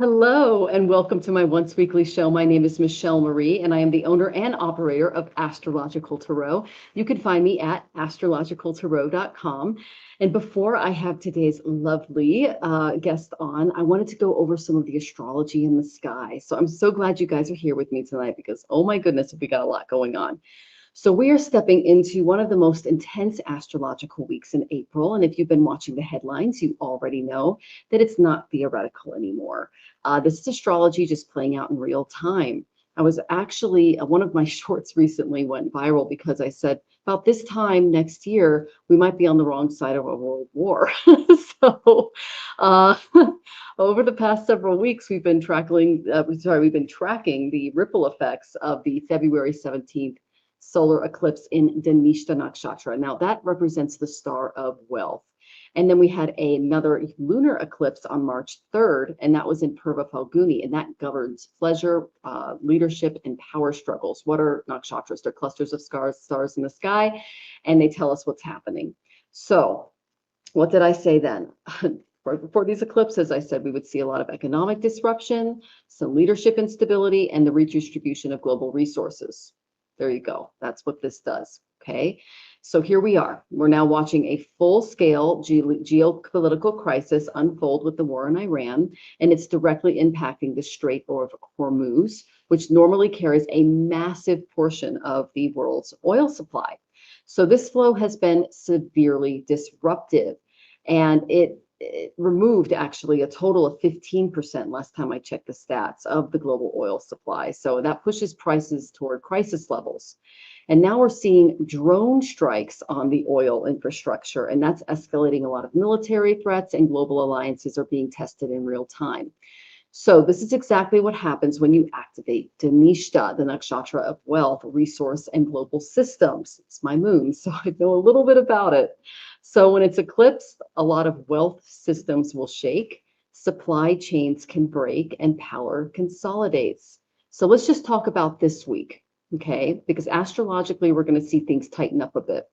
Hello and welcome to my once weekly show. My name is Michelle Marie and I am the owner and operator of Astrological Tarot. You can find me at astrologicaltarot.com. And before I have today's lovely guest on, I wanted to go over some of the astrology in the sky. So I'm so glad you guys are here with me tonight because, oh my goodness, we got a lot going on. So we are stepping into one of the most intense astrological weeks in April. And if you've been watching the headlines, you already know that it's not theoretical anymore. This is astrology just playing out in real time. I was actually, one of my shorts recently went viral because I said, about this time next year, we might be on the wrong side of a world war. So uh, over the past several weeks, we've been tracking the ripple effects of the February 17th solar eclipse in Dhanishta Nakshatra. Now that represents the star of wealth. And then we had another lunar eclipse on March 3rd, and that was in Purva Falguni, and that governs pleasure, leadership, and power struggles. What are nakshatras? They're clusters of stars in the sky, and they tell us what's happening. So what did I say then? Right before these eclipses, I said we would see a lot of economic disruption, some leadership instability, and the redistribution of global resources. There you go. That's what this does. Okay. So here we are. We're now watching a full-scale geopolitical crisis unfold with the war in Iran, and it's directly impacting the Strait of Hormuz, which normally carries a massive portion of the world's oil supply. So this flow has been severely disruptive, and it removed actually a total of 15% last time I checked the stats of the global oil supply. So that pushes prices toward crisis levels. And now we're seeing drone strikes on the oil infrastructure, and that's escalating a lot of military threats, and global alliances are being tested in real time. So this is exactly what happens when you activate Dhanishta, the nakshatra of wealth, resource, and global systems. It's my moon, so I know a little bit about it. So when it's eclipsed, a lot of wealth systems will shake, supply chains can break, and power consolidates. So let's just talk about this week, okay? Because astrologically, we're going to see things tighten up a bit.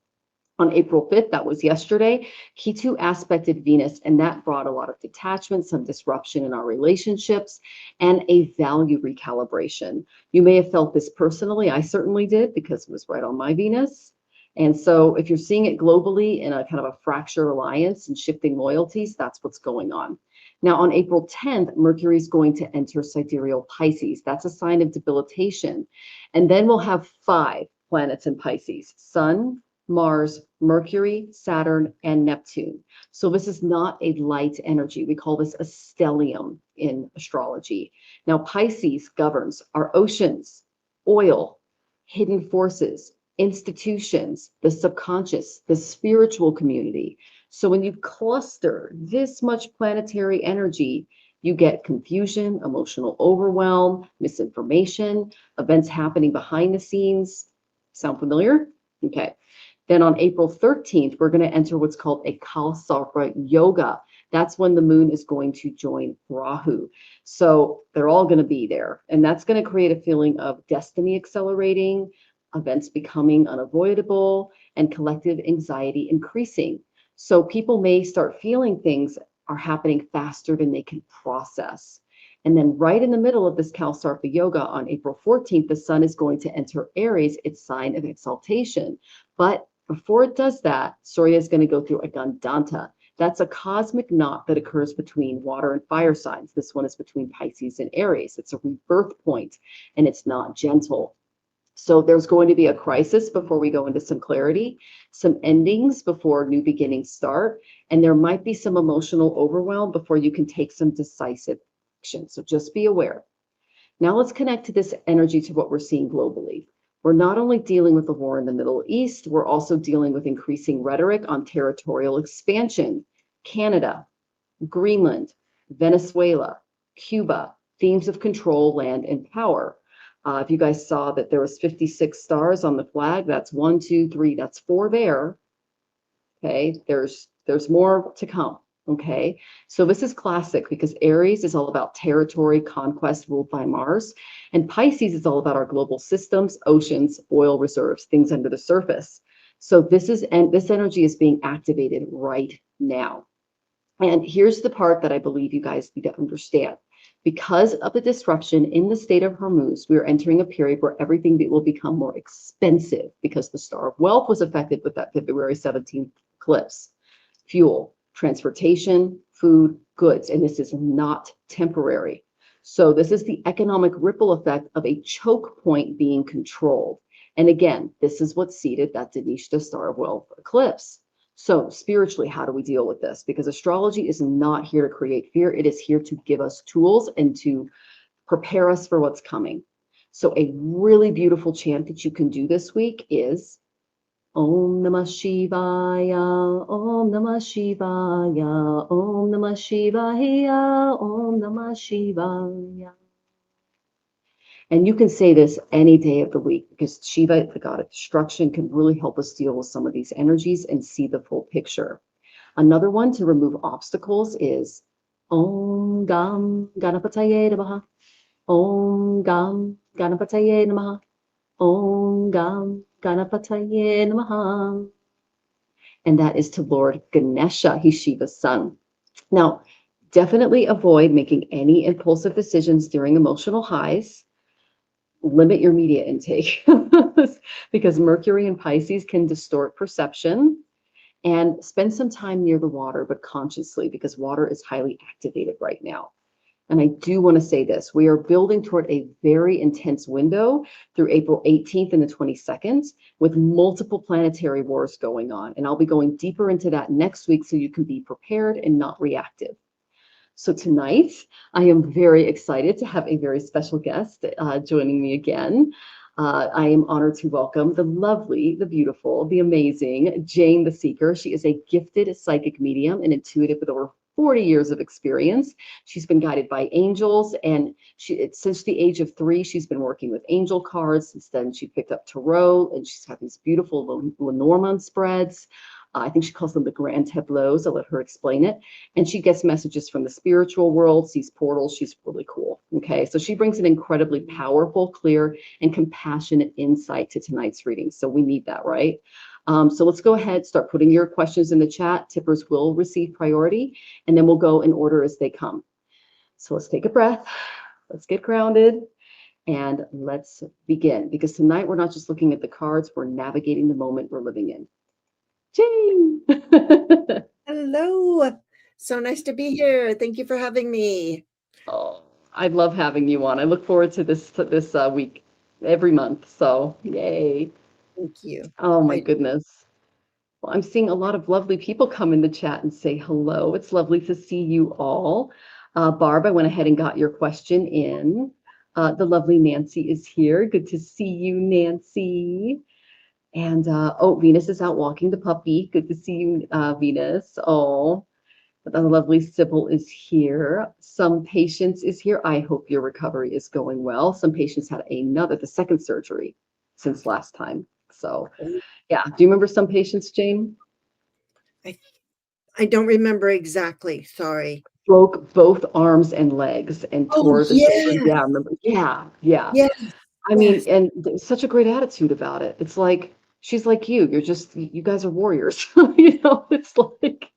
On April 5th, that was yesterday, Ketu aspected Venus, and that brought a lot of detachment, some disruption in our relationships, and a value recalibration. You may have felt this personally. I certainly did because it was right on my Venus. And so if you're seeing it globally in a kind of a fracture alliance and shifting loyalties, that's what's going on. Now, on April 10th, Mercury is going to enter sidereal Pisces. That's a sign of debilitation. And then we'll have 5 planets in Pisces: Sun, Mars, Mercury, Saturn, and Neptune. So this is not a light energy. We call this a stellium in astrology. Now, Pisces governs our oceans, oil, hidden forces, institutions, the subconscious, the spiritual community. So when you cluster this much planetary energy, you get confusion, emotional overwhelm, misinformation, events happening behind the scenes. Sound familiar? Okay. Then on April 13th, we're going to enter what's called a Kalsarpa Yoga. That's when the moon is going to join Rahu. So they're all going to be there. And that's going to create a feeling of destiny accelerating, events becoming unavoidable, and collective anxiety increasing. So people may start feeling things are happening faster than they can process. And then right in the middle of this Kalsarpa Yoga on April 14th, the sun is going to enter Aries, its sign of exaltation. But before it does that, Surya is going to go through a Gandanta. That's a cosmic knot that occurs between water and fire signs. This one is between Pisces and Aries. It's a rebirth point, and it's not gentle. So there's going to be a crisis before we go into some clarity, some endings before new beginnings start, and there might be some emotional overwhelm before you can take some decisive action. So just be aware. Now let's connect to this energy to what we're seeing globally. We're not only dealing with the war in the Middle East, we're also dealing with increasing rhetoric on territorial expansion. Canada, Greenland, Venezuela, Cuba, themes of control, land, and power. If you guys saw that there was 56 stars on the flag, that's 1, 2, 3, that's 4 there. Okay, there's more to come. Okay, so this is classic because Aries is all about territory, conquest, ruled by Mars, and Pisces is all about our global systems, oceans, oil reserves, things under the surface. So this energy is being activated right now. And here's the part that I believe you guys need to understand, Because of the disruption in the state of Hormuz, we are entering a period where everything will become more expensive because the Star of Wealth was affected with that February 17th eclipse. Fuel, transportation, food, goods, and this is not temporary. So this is the economic ripple effect of a choke point being controlled. And again, this is what seeded that Denisha Star of Wealth eclipse. So spiritually, how do we deal with this? Because astrology is not here to create fear. It is here to give us tools and to prepare us for what's coming. So a really beautiful chant that you can do this week is Om Namah Shivaya, Om Namah Shivaya, Om Namah Shivaya, Om Namah Shivaya. And you can say this any day of the week because Shiva, the god of destruction, can really help us deal with some of these energies and see the full picture. Another one to remove obstacles is Om Gam Ganapataye Namaha. Om Gam Ganapataye Namaha. Om Gam Ganapataye Namaha. And that is to Lord Ganesha. He's Shiva's son. Now, definitely avoid making any impulsive decisions during emotional highs. Limit your media intake because Mercury and Pisces can distort perception, and spend some time near the water, but consciously, because water is highly activated right now. And I do want to say this, we are building toward a very intense window through April 18th and the 22nd with multiple planetary wars going on. And I'll be going deeper into that next week so you can be prepared and not reactive. So tonight, I am very excited to have a very special guest joining me again. I am honored to welcome the lovely, the beautiful, the amazing Jane the Seeker. She is a gifted psychic medium and intuitive with over 40 years of experience. She's been guided by angels, and since the age of 3, she's been working with angel cards. Since then, she picked up tarot, and she's got these beautiful Lenormand spreads. I think she calls them the grand tableaus. I'll let her explain it. And she gets messages from the spiritual world, sees portals. She's really cool. Okay. So she brings an incredibly powerful, clear, and compassionate insight to tonight's reading. So we need that, right? So let's go ahead, start putting your questions in the chat. Tippers will receive priority, and then we'll go in order as they come. So let's take a breath. Let's get grounded. And let's begin. Because tonight we're not just looking at the cards, we're navigating the moment we're living in. Jane. Hello. So nice to be here. Thank you for having me. Oh, I love having you on. I look forward to this week every month. So yay. Thank you. Oh my goodness. Well, I'm seeing a lot of lovely people come in the chat and say hello. It's lovely to see you all. Barb, I went ahead and got your question in. The lovely Nancy is here. Good to see you, Nancy. And oh, Venus is out walking the puppy. Good to see you, Venus. Oh, the lovely Sybil is here. Some patients is here. I hope your recovery is going well. Some patients had the second surgery since last time. So yeah, do you remember some patients, Jane? I don't remember exactly. Sorry. Broke both arms and legs and tore the shoulder. Yeah. Yeah, remember? Yeah. Yes. I mean, and such a great attitude about it. It's like, she's like you. You guys are warriors. It's like,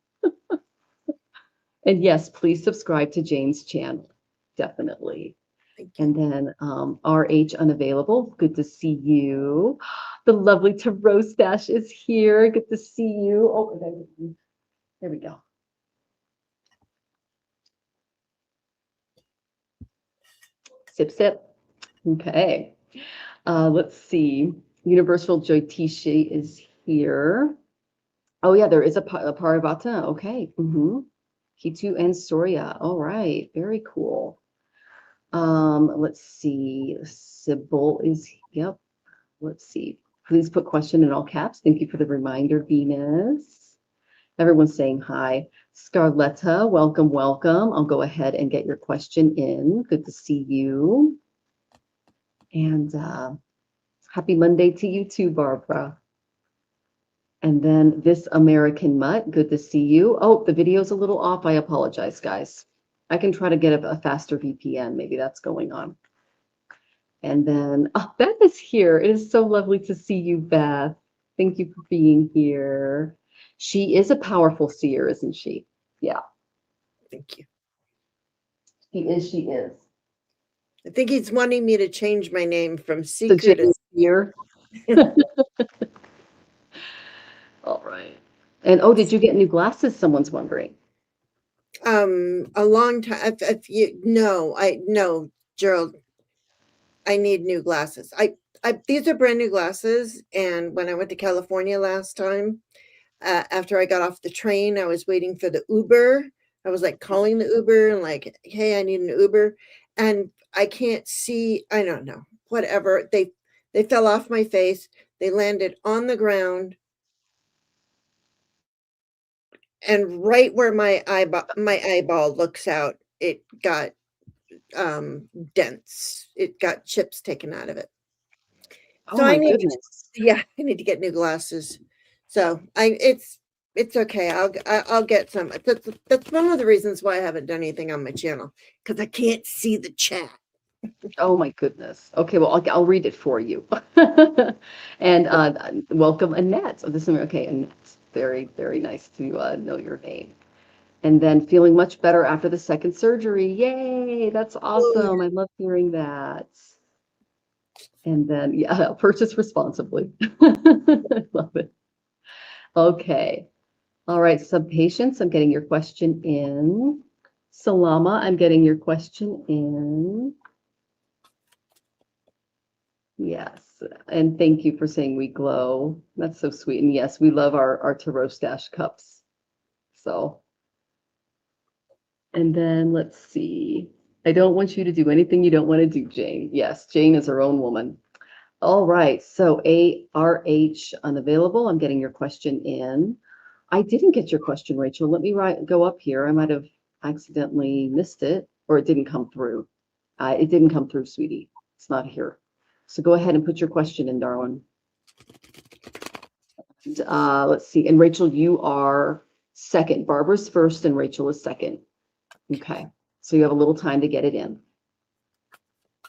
and yes, please subscribe to Jane's channel. Definitely. Thank you. And then RH Unavailable. Good to see you. The lovely Tarot Stash is here. Good to see you. Oh, there we go. Sip, sip. Okay. Let's see. Universal Jyotishi is here. Oh, yeah, there is a Parivata. Okay. Kitu and Surya. All right. Very cool. Let's see. Sybil is, yep. Let's see. Please put question in all caps. Thank you for the reminder, Venus. Everyone's saying hi. Scarletta, welcome, welcome. I'll go ahead and get your question in. Good to see you. And happy Monday to you too, Barbara. And then this American Mutt, good to see you. Oh, the video's a little off. I apologize, guys. I can try to get a faster VPN. Maybe that's going on. And then Beth is here. It is so lovely to see you, Beth. Thank you for being here. She is a powerful seer, isn't she? Yeah. Thank you. He is, she is. I think he's wanting me to change my name from So Seeker to James here. All right. And oh, did you get new glasses? Someone's wondering. a long time. If you no, Gerald, I need new glasses. These are brand new glasses, and when I went to California last time, after I got off the train, I was waiting for the Uber. I was like calling the Uber and like, hey, I need an Uber. And I can't see, I don't know, whatever. They fell off my face. They landed on the ground. And right where my eyeball looks out, it got dents. It got chips taken out of it. Oh So my goodness. I need to get new glasses. So it's okay. I'll get some. That's one of the reasons why I haven't done anything on my channel, because I can't see the chat. Oh my goodness. Okay, well, I'll read it for you. And welcome, Annette. So this is okay, Annette. Very, very nice to know your name. And then feeling much better after the second surgery. Yay, that's awesome. I love hearing that. And then, yeah, purchase responsibly. I love it. Okay. All right, some patience. I'm getting your question in. Salama, I'm getting your question in. Yes, and thank you for saying we glow. That's so sweet. And yes, we love our Tarot Stash cups. So, and then let's see. I don't want you to do anything you don't want to do, Jane. Yes, Jane is her own woman. All right, so ARH unavailable. I'm getting your question in. I didn't get your question, Rachel. Let me go up here. I might have accidentally missed it, or it didn't come through. It didn't come through, sweetie. It's not here. So go ahead and put your question in, darling. Let's see. And Rachel, you are second. Barbara's first and Rachel is second. Okay. So you have a little time to get it in.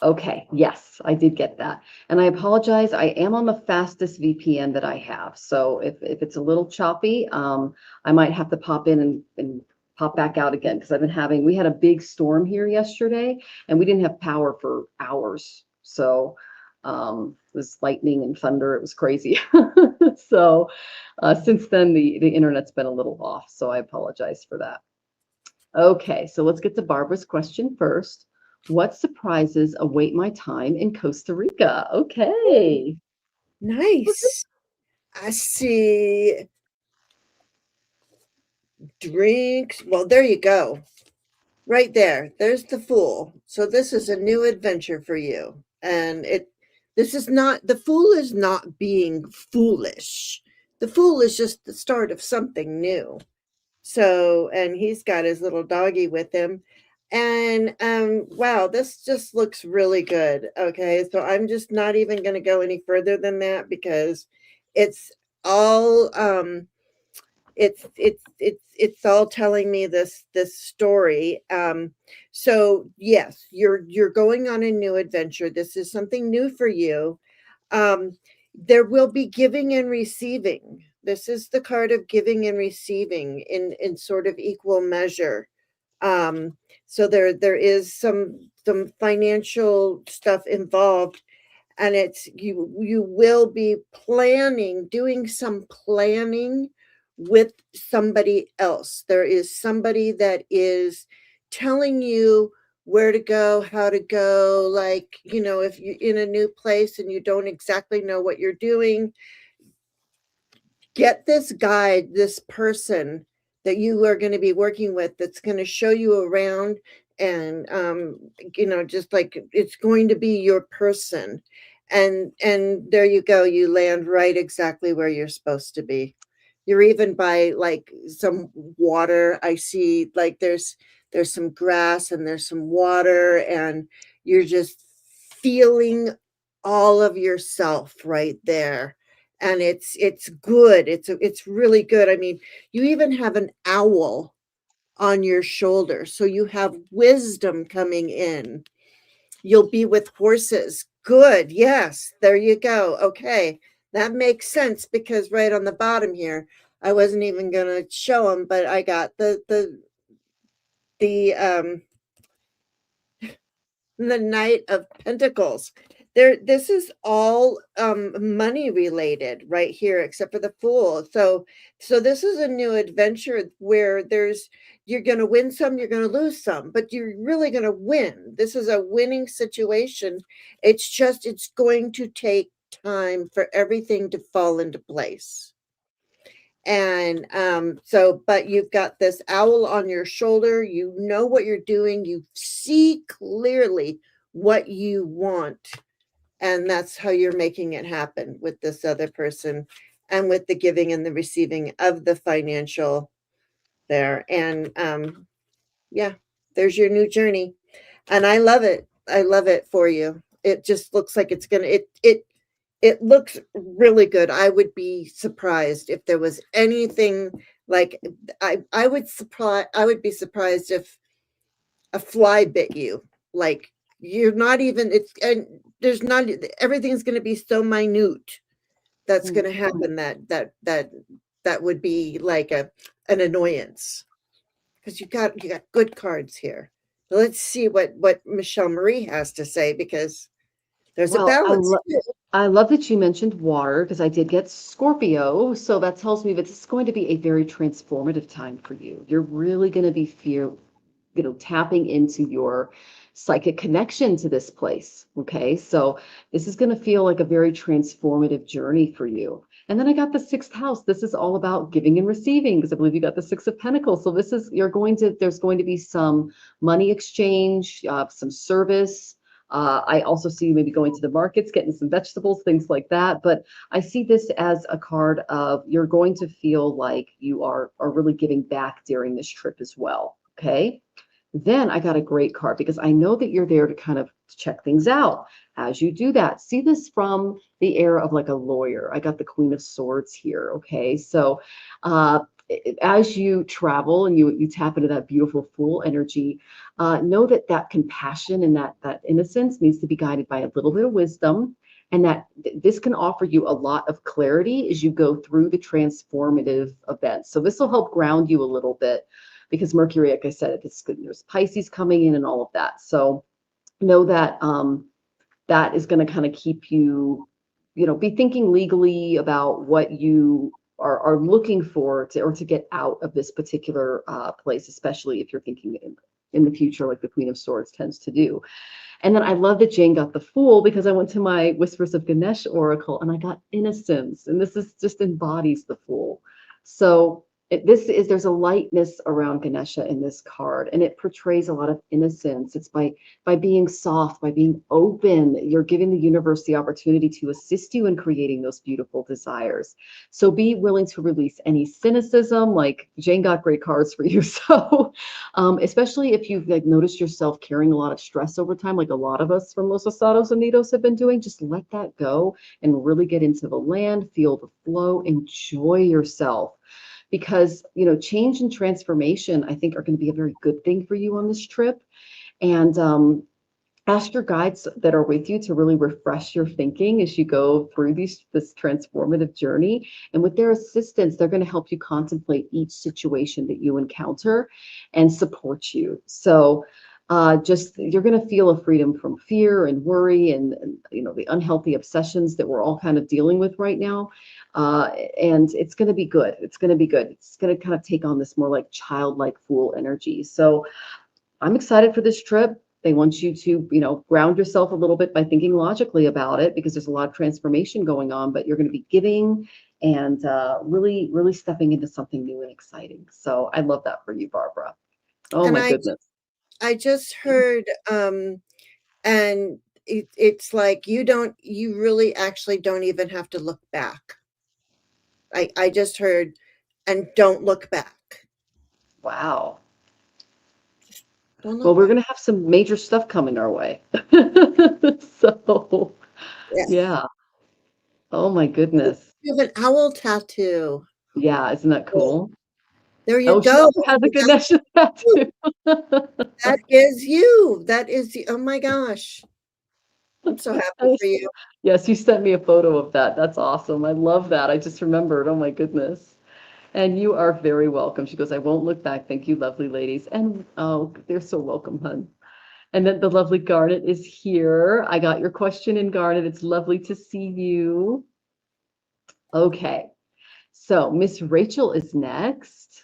Okay. Yes, I did get that. And I apologize. I am on the fastest VPN that I have. So if it's a little choppy, I might have to pop in and pop back out again, because we had a big storm here yesterday and we didn't have power for hours. So it was lightning and thunder. It was crazy. So since then, the internet's been a little off. So I apologize for that. Okay, so let's get to Barbara's question first. What surprises await my time in Costa Rica? Okay. Nice. I see drinks. Well, there you go. Right there. There's the Fool. So this is a new adventure for you. And the Fool is not being foolish. The Fool is just the start of something new. So, and he's got his little doggy with him. And wow, this just looks really good. Okay, so I'm just not even going to go any further than that, because it's all it's all telling me this story. So yes, you're going on a new adventure. This is something new for you. There will be giving and receiving. This is the card of giving and receiving in sort of equal measure. So there is some financial stuff involved, and it's you will be doing some planning with somebody else. There is somebody that is telling you where to go, how to go. Like, if you're in a new place and you don't exactly know what you're doing, get this guide, this person that you are going to be working with, that's going to show you around, and just like it's going to be your person. And there you go, you land right exactly where you're supposed to be. You're even by like some water. I see like there's some grass and there's some water, and you're just feeling all of yourself right there. And it's good. It's really good. I mean, you even have an owl on your shoulder, so you have wisdom coming in. You'll be with horses. Good. Yes, there you go. Okay, that makes sense, because right on the bottom here, I wasn't even gonna show them, but I got the the Knight of Pentacles. This is all money related right here, except for the Fool. So this is a new adventure where you're going to win some, you're going to lose some, but you're really going to win. This is a winning situation. It's going to take time for everything to fall into place. And but you've got this owl on your shoulder. You know what you're doing. You see clearly what you want. And that's how you're making it happen with this other person, and with the giving and the receiving of the financial there. And yeah, there's your new journey. And I love it. I love it for you. It just looks like it's gonna it looks really good. I would be surprised if there was anything like I would be surprised if a fly bit you. Like, you're not even, it's, and there's not, everything's going to be so minute that's going to happen that would be like an annoyance, because you got good cards here. Let's see what Michelle Marie has to say, because there's a balance. I love that you mentioned water, because I did get Scorpio. So that tells me that this is going to be a very transformative time for you. You're really going to be tapping into your psychic connection to this place. Okay. So this is going to feel like a very transformative journey for you. And then I got the sixth house. This is all about giving and receiving, because I believe you got the Six of Pentacles. So there's going to be some money exchange, some service. I also see you maybe going to the markets, getting some vegetables, things like that. But I see this as a card of, you're going to feel like you are really giving back during this trip as well. Okay. Then I got a great card, because I know that you're there to kind of check things out. As you do that, see this from the era of like a lawyer. I got the Queen of Swords here. Okay. So as you travel and you tap into that beautiful Fool energy, know that compassion and that innocence needs to be guided by a little bit of wisdom, and that this can offer you a lot of clarity as you go through the transformative events. So this will help ground you a little bit, because Mercury, like I said, it's good. There's Pisces coming in and all of that. So know that that is going to kind of keep you, be thinking legally about what you are looking for to get out of this particular place, especially if you're thinking in the future, like the Queen of Swords tends to do. And then I love that Jane got the Fool, because I went to my Whispers of Ganesh Oracle and I got innocence. And this is just embodies the Fool. So there's a lightness around Ganesha in this card, and it portrays a lot of innocence. It's by being soft, by being open, you're giving the universe the opportunity to assist you in creating those beautiful desires. So be willing to release any cynicism. Like, Jane got great cards for you. So especially if you've noticed yourself carrying a lot of stress over time, like a lot of us from Los Asados Unidos have been doing, just let that go and really get into the land, feel the flow, enjoy yourself. Because, change and transformation, I think, are going to be a very good thing for you on this trip. And ask your guides that are with you to really refresh your thinking as you go through this transformative journey. And with their assistance, they're going to help you contemplate each situation that you encounter and support you. So you're going to feel a freedom from fear and worry and the unhealthy obsessions that we're all kind of dealing with right now. And it's going to be good. It's going to be good. It's going to kind of take on this more like childlike Fool energy. So I'm excited for this trip. They want you to, ground yourself a little bit by thinking logically about it, because there's a lot of transformation going on, but you're going to be giving and really, really stepping into something new and exciting. So I love that for you, Barbara. Oh, and my goodness. I just heard, and it's like, you really actually don't even have to look back. I just heard, and don't look back. Wow. Well, we're going to have some major stuff coming our way. So, yeah. Oh, my goodness. You have an owl tattoo. Yeah, isn't that cool? There you go. She also has a Ganesha tattoo. That is you. That is oh my gosh. I'm so happy for you. Yes, you sent me a photo of that. That's awesome. I love that. I just remembered. Oh, my goodness. And you are very welcome. She goes, I won't look back. Thank you, lovely ladies. And oh, they're so welcome, hun. And then the lovely Garnet is here. I got your question in, Garnet. It's lovely to see you. Okay, so Miss Rachel is next.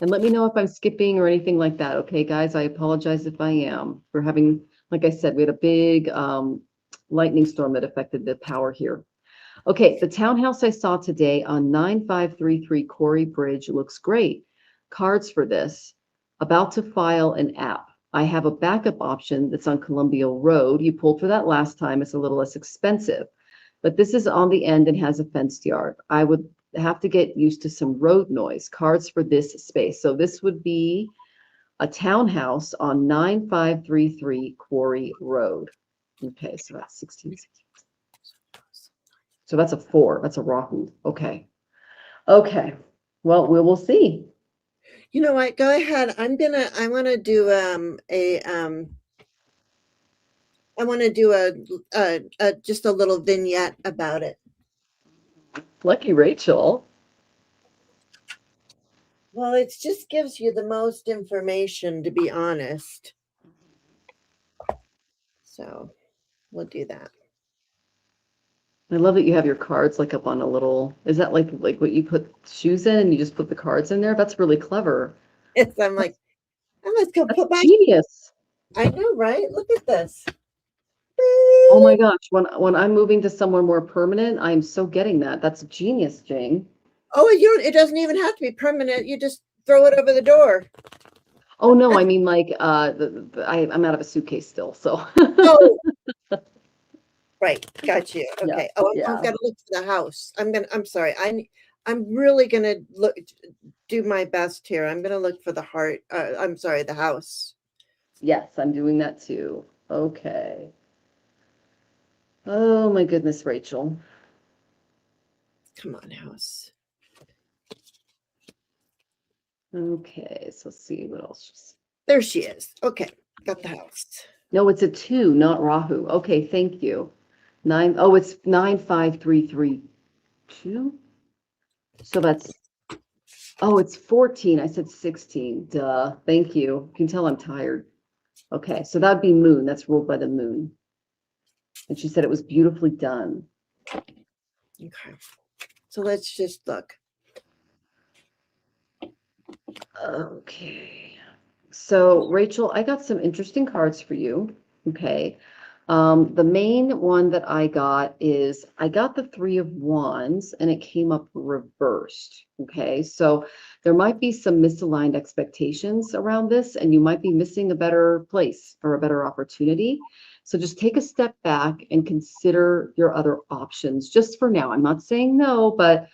And let me know if I'm skipping or anything like that. Okay, guys, I apologize if I am. We're having, like I said, we had a big lightning storm that affected the power here. Okay, the townhouse I saw today on 9533 Corey Bridge looks great. Cards for this. About to file an app. I have a backup option that's on Columbia Road. You pulled for that last time. It's a little less expensive. But this is on the end and has a fenced yard. I would have to get used to some road noise. Cards for this space. So this would be a townhouse on 9533 Quarry Road. Okay, so that's 16. So that's a 4. That's a Rahu. Okay. Okay. Well, we will see. You know what? Go ahead. I want to do just a little vignette about it. Lucky Rachel. Well, it just gives you the most information, to be honest. So we'll do that. I love that you have your cards like up on a little, is that like what you put shoes in and you just put the cards in there? That's really clever. I'm like, let's go put my genius. I know, right? Look at this. Oh my gosh, when I'm moving to somewhere more permanent, I'm so getting that. That's genius, Jane. Oh, it doesn't even have to be permanent. You just throw it over the door. Oh no, I mean like I'm out of a suitcase still, so. Oh, right, got you. Okay. Yeah, Oh, yeah. I've got to look for the house. I'm sorry. I'm really gonna do my best here. I'm gonna look for the heart. I'm sorry, the house. Yes, I'm doing that too. Okay. Oh my goodness, Rachel. Come on, house. Okay, so let's see what else. There she is. Okay, got the house. No, it's a 2, not Rahu. Okay, thank you. 9. Oh, it's 95332. So that's, oh, it's 14. I said 16. Duh. Thank you. You can tell I'm tired. Okay, so that'd be moon. That's ruled by the moon. And she said it was beautifully done. Okay. So let's just look. Okay. So Rachel, I got some interesting cards for you. Okay. The main one that I got is I got the 3 of Wands and it came up reversed. Okay. So there might be some misaligned expectations around this, and you might be missing a better place or a better opportunity. So just take a step back and consider your other options just for now. I'm not saying no, but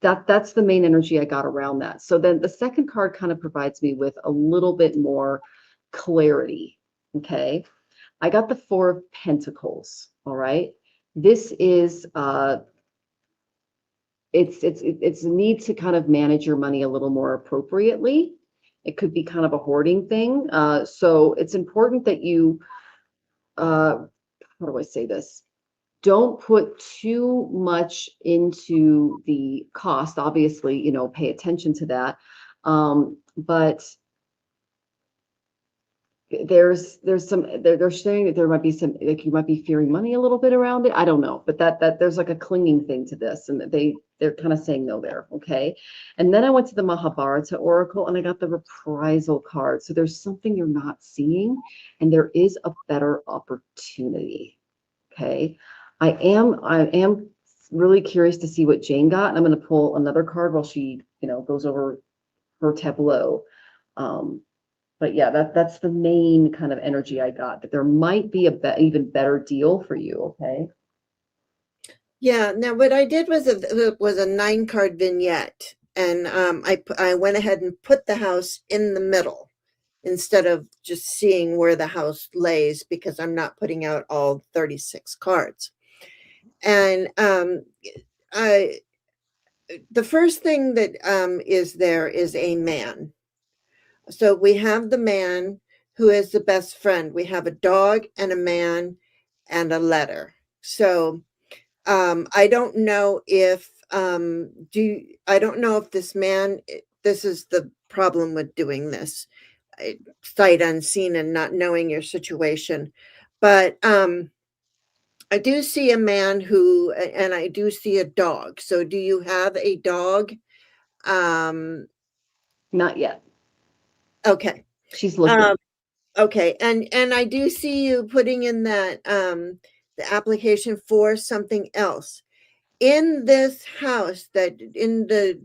that's the main energy I got around that. So then the second card kind of provides me with a little bit more clarity. Okay. I got the 4 of Pentacles. All right. This is it's a need to kind of manage your money a little more appropriately. It could be kind of a hoarding thing. So it's important that you how do I say this? Don't put too much into the cost. Obviously, pay attention to that. But there's some they're saying that there might be some, like, you might be fearing money a little bit around it. I don't know, but that there's like a clinging thing to this, and they're kind of saying no there. Okay. And then I went to the Mahabharata Oracle and I got the reprisal card. So there's something you're not seeing, and there is a better opportunity. Okay. I am really curious to see what Jane got, and I'm going to pull another card while she, goes over her tableau. But yeah, that's the main kind of energy I got, that there might be even better deal for you. Okay. Yeah. Now, what I did was a 9-card vignette, and I went ahead and put the house in the middle instead of just seeing where the house lays, because I'm not putting out all 36 cards. And the first thing that is there is a man. So we have the man who is the best friend. We have a dog and a man and a letter. So I don't know if I don't know if this man, this is the problem with doing this. sight unseen and not knowing your situation. But I do see a man who, and I do see a dog. So do you have a dog? Not yet. Okay. She's looking. Okay. And I do see you putting in that the application for something else. In this house, that in the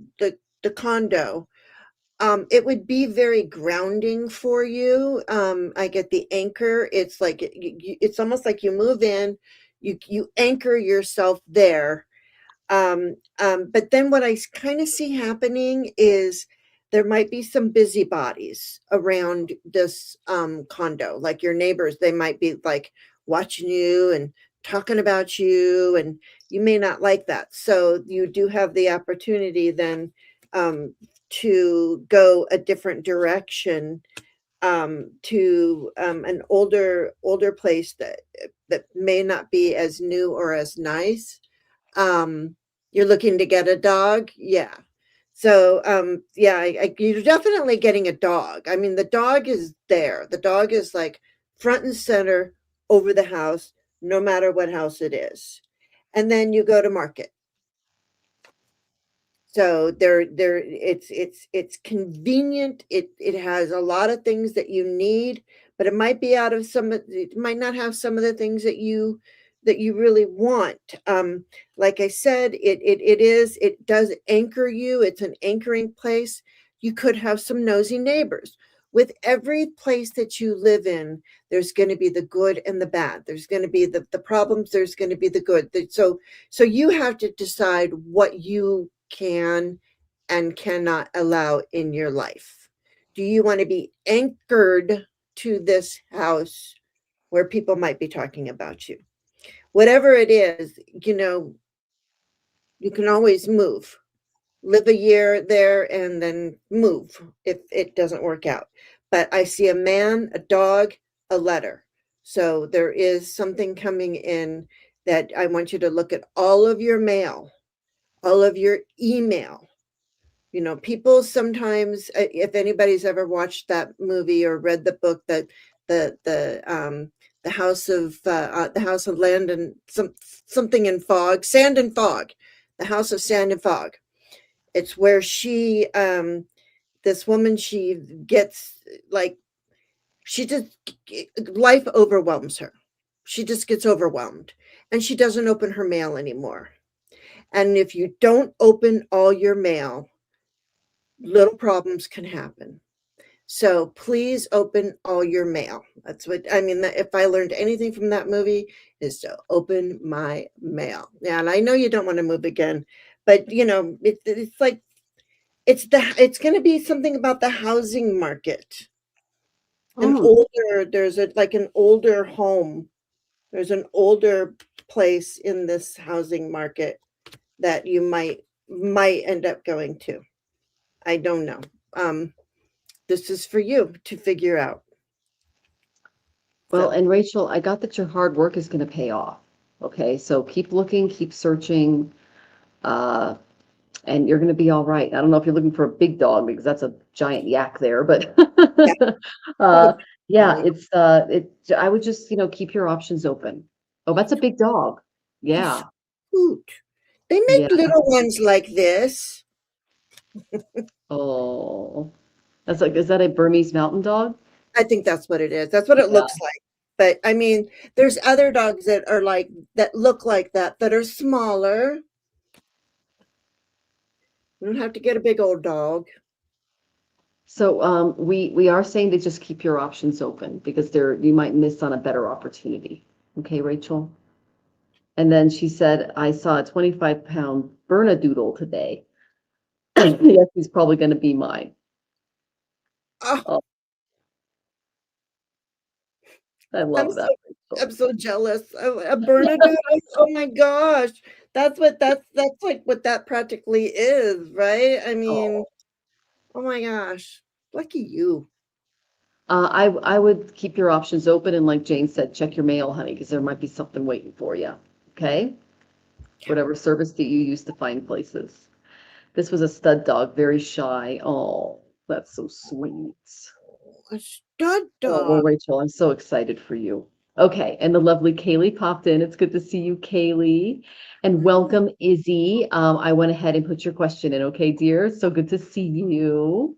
condo, it would be very grounding for you. I get the anchor. It's like it's almost like you move in, you anchor yourself there. But then what I kind of see happening is there might be some busybodies around this condo, like your neighbors. They might be like watching you and talking about you, and you may not like that. So you do have the opportunity then to go a different direction, to an older place that may not be as new or as nice. You're looking to get a dog? Yeah. So, yeah, you're definitely getting a dog. I mean, the dog is there. The dog is like front and center over the house, no matter what house it is. And then you go to market. So it's convenient. It has a lot of things that you need, but it might be out of it might not have some of the things that you really want. Like I said, it does anchor you. It's an anchoring place. You could have some nosy neighbors. With every place that you live in, there's going to be the good and the bad. There's going to be the problems. There's going to be the good. So you have to decide what you can and cannot allow in your life. Do you want to be anchored to this house where people might be talking about you? Whatever it is, you can always move. Live a year there and then move if it doesn't work out. But I see a man, a dog, a letter. So there is something coming in that I want you to look at all of your mail, all of your email. People sometimes, if anybody's ever watched that movie or read the book, that the house of land and something in fog, sand and fog, the house of sand and fog. It's where this woman, she gets like, she just, life overwhelms her. She just gets overwhelmed and she doesn't open her mail anymore. And if you don't open all your mail, little problems can happen. So please open all your mail. That's what I mean. If I learned anything from that movie, is to open my mail. Yeah, and I know you don't want to move again, but it's like it's going to be something about the housing market. There's an older home. There's an older place in this housing market that you might end up going to. I don't know. This is for you to figure out. Well, and Rachel, I got that your hard work is going to pay off. Okay, so keep looking, keep searching, and you're going to be all right. I don't know if you're looking for a big dog because that's a giant yak there, but yeah, I would just, keep your options open. Oh, that's a big dog. Yeah. Cute. They make little ones like this. Oh, that's like, is that a Burmese mountain dog? I think that's what it is. That's what it looks like. But I mean, there's other dogs that look like that are smaller. You don't have to get a big old dog. So we are saying to just keep your options open because you might miss on a better opportunity. Okay, Rachel? And then she said, I saw a 25-pound Bernedoodle today. Yes, he's probably going to be mine. Oh, I love that. I'm so jealous. A Bernedoodle. Oh my gosh. That's like what that practically is, right? I mean, oh my gosh. Lucky you. I would keep your options open and like Jane said, check your mail, honey, because there might be something waiting for you. Okay? Whatever service that you use to find places. This was a stud dog, very shy. Oh, that's so sweet. a stud Oh, well, dog. Rachel, I'm so excited for you. Okay, and the lovely Kaylee popped in. It's good to see you, Kaylee. And welcome, Izzy. I went ahead and put your question in, okay, dear? So good to see you.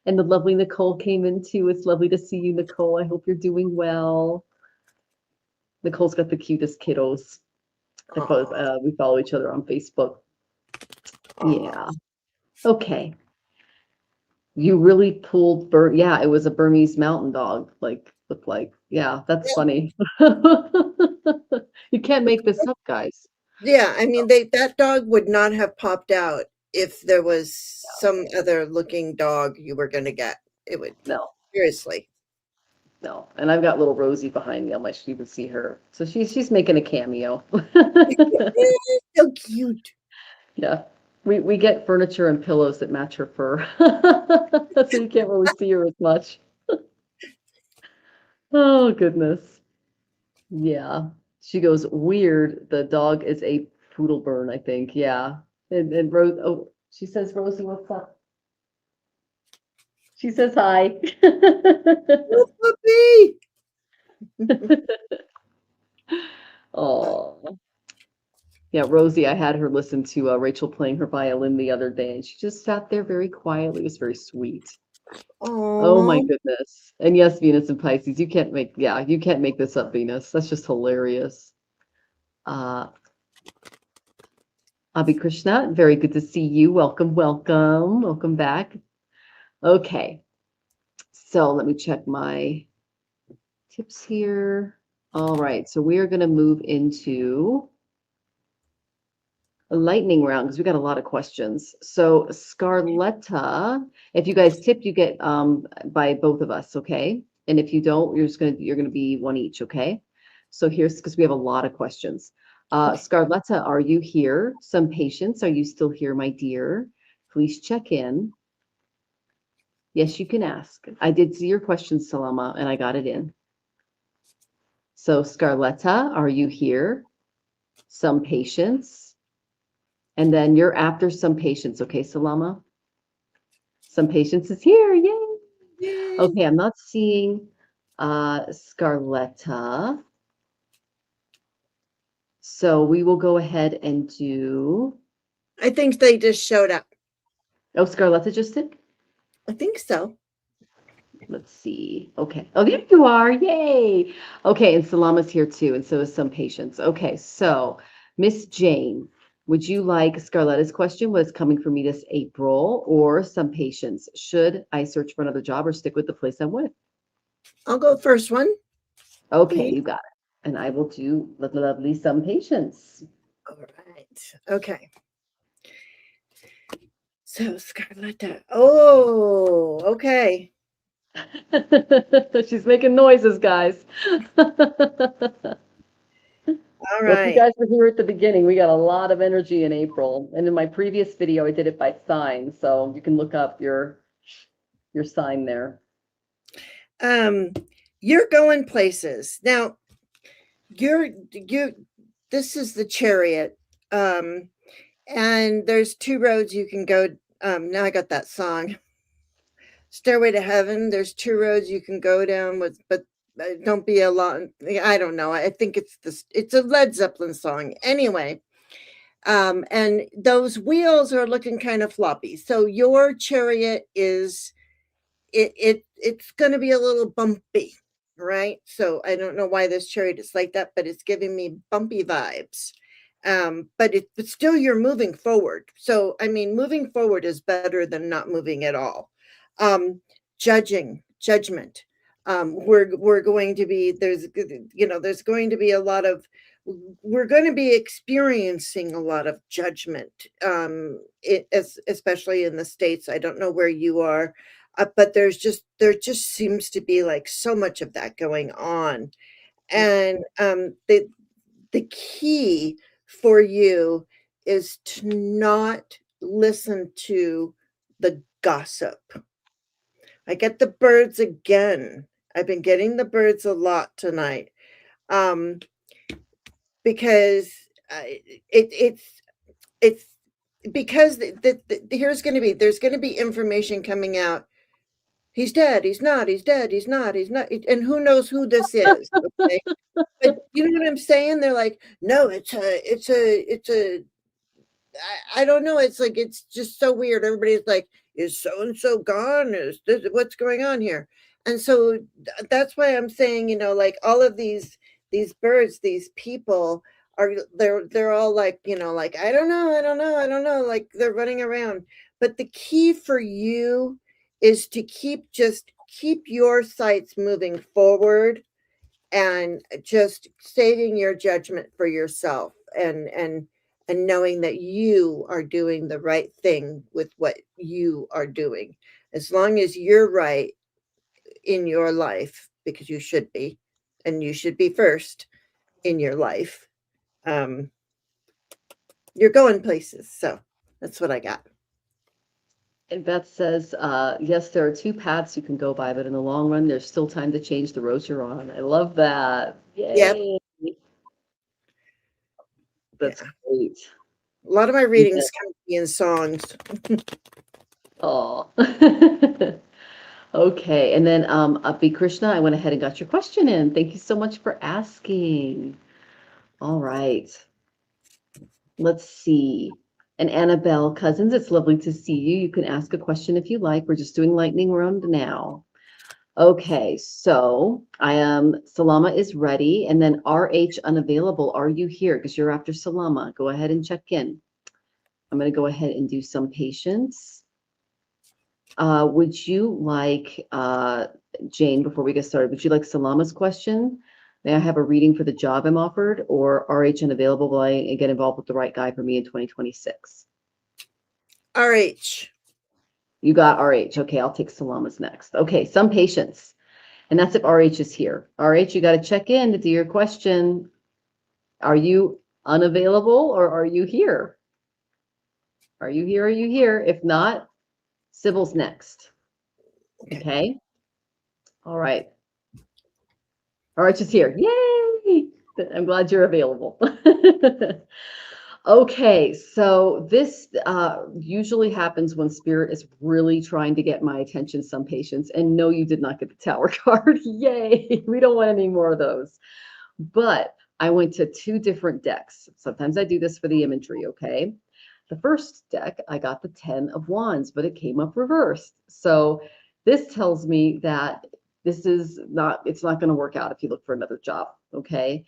And the lovely Nicole came in too. It's lovely to see you, Nicole. I hope you're doing well. Nicole's got the cutest kiddos. Aw, We follow each other on Facebook. aw. Yeah. Okay. You really pulled yeah, it was a Burmese mountain dog, like looked like. Yeah, that's funny. You can't make this up, guys. Yeah, I mean, that dog would not have popped out if there was some other looking dog you were going to get. It would, No, seriously. no. And I've got little Rosie behind me. You can see her. So she's making a cameo. So cute. Yeah. We get furniture and pillows that match her fur. So you can't really see her as much. Oh goodness. Yeah. She goes, weird. The dog is a poodle burn, I think. Yeah. And Rose, oh, she says, Rosie, what's up? She says hi. Oh, puppy. Oh. Yeah, Rosie, I had her listen to Rachel playing her violin the other day, and she just sat there very quietly. It was very sweet. Oh my Oh, goodness. And yes, Venus and Pisces, you can't make this up, Venus. That's just hilarious. Uh, Abhi Krishna, very good to see you. Welcome, welcome, welcome back. Okay, so let me check my tips here. All right, so we are going to move into a lightning round because we got a lot of questions. So Scarletta, if you guys tip, you get by both of us, okay? And if you don't, you're gonna be one each, okay? So here's because we have a lot of questions. Scarletta, are you here? Some patience. Are you still here, my dear? Please check in. Yes, you can ask. I did see your question, Salama, and I got it in. So Scarletta, are you here? Some patience. And then you're after some patience, okay, Salama? Some patience is here. Yay. yay. Okay, I'm not seeing Scarletta. So we will go ahead and do. I think they just showed up. Oh, Scarletta just did? I think so. Let's see. Okay. Oh, there you are. Yay. Okay, and Salama's here too, and so is some patience. Okay, so Miss Jane, would you like Scarletta's question was coming for me this April or some patience? Should I search for another job or stick with the place I'm with? I'll go first one. Okay, Please. you got it. And I will do lovely some patience. All right. Okay. So Scarletta. Oh, okay. She's making noises, guys. All Well, if you right. guys were here at the beginning, we got a lot of energy in April. And in my previous video, I did it by sign, so you can look up your sign there. You're going places. Now, you're this is the Chariot. And there's two roads you can go. Now I got that song. Stairway to Heaven. There's two roads you can go down with, but don't be alone. I don't know. I think it's a Led Zeppelin song. Anyway, and those wheels are looking kind of floppy. So your chariot is it's going to be a little bumpy, right? So I don't know why this chariot is like that, but it's giving me bumpy vibes. But still you're moving forward. So I mean, moving forward is better than not moving at all. Um, Judgment. We're going to be there's going to be a lot of we're going to be experiencing a lot of judgment, especially in the States. I don't know where you are, but there just seems to be like so much of that going on. And the key for you is to not listen to the gossip. I get the birds again. I've been getting the birds a lot tonight, um, because it's because there's going to be information coming out. he's dead, he's not, he's dead, he's not, and who knows who this is, okay? But you know what I'm saying? They're like, no, I don't know. It's like, it's just so weird. Everybody's like, is so and so gone? Is this what's going on here? And so that's why I'm saying, like all of these birds, these people are they're all like, like I don't know, I don't know, like they're running around. But the key for you is to keep your sights moving forward and just stating your judgment for yourself and knowing that you are doing the right thing with what you are doing. As long as you're right in your life, because you should be, and you should be first in your life, um, you're going places. So that's what I got. And Beth says, yes, there are two paths you can go by, but in the long run, there's still time to change the roads you're on. I love that. Yep. Yay. That's Yeah. great. A lot of my readings come to me in songs. Oh. Okay. And then Abhi Krishna, I went ahead and got your question in. Thank you so much for asking. All right. Let's see. And Annabelle Cousins, it's lovely to see you. You can ask a question if you like. We're just doing lightning round now. Okay, so I am Salama is ready, and then RH unavailable. Are you here? Because you're after Salama. Go ahead and check in. I'm going to go ahead and do some patience. Would you like Jane, before we get started, would you like Salama's question? May I have a reading for the job I'm offered, or RH unavailable? Will I get involved with the right guy for me in 2026? RH. You got RH. Okay, I'll take Salama's next. Okay, some patience. And that's if RH is here. RH, you got to check in to do your question. Are you unavailable or are you here? Are you here? Are you here? If not, Sybil's next. Okay. All right. RH is here. Yay! I'm glad you're available. Okay, so this usually happens when spirit is really trying to get my attention, some patients, and no, you did not get the Tower card. Yay! We don't want any more of those. But I went to two different decks. Sometimes I do this for the imagery, okay? The first deck, I got the 10 of Wands, but it came up reversed. So this tells me that this is not, it's not going to work out if you look for another job, okay?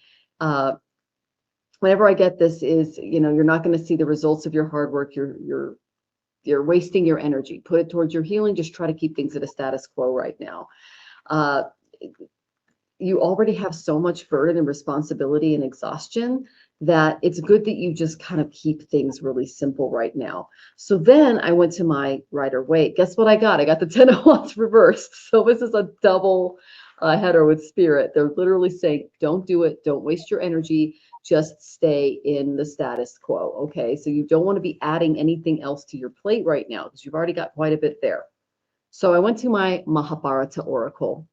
Whenever I get this is, you're not going to see the results of your hard work. You're wasting your energy. Put it towards your healing. Just try to keep things at a status quo right now. You already have so much burden and responsibility and exhaustion that it's good that you just kind of keep things really simple right now. So then I went to my Rider-Waite. Guess what I got? I got the 10 of Wands reversed. So this is a double header with spirit. They're literally saying, don't do it. Don't waste your energy. Just stay in the status quo. Okay. So you don't want to be adding anything else to your plate right now because you've already got quite a bit there. So I went to my Mahabharata Oracle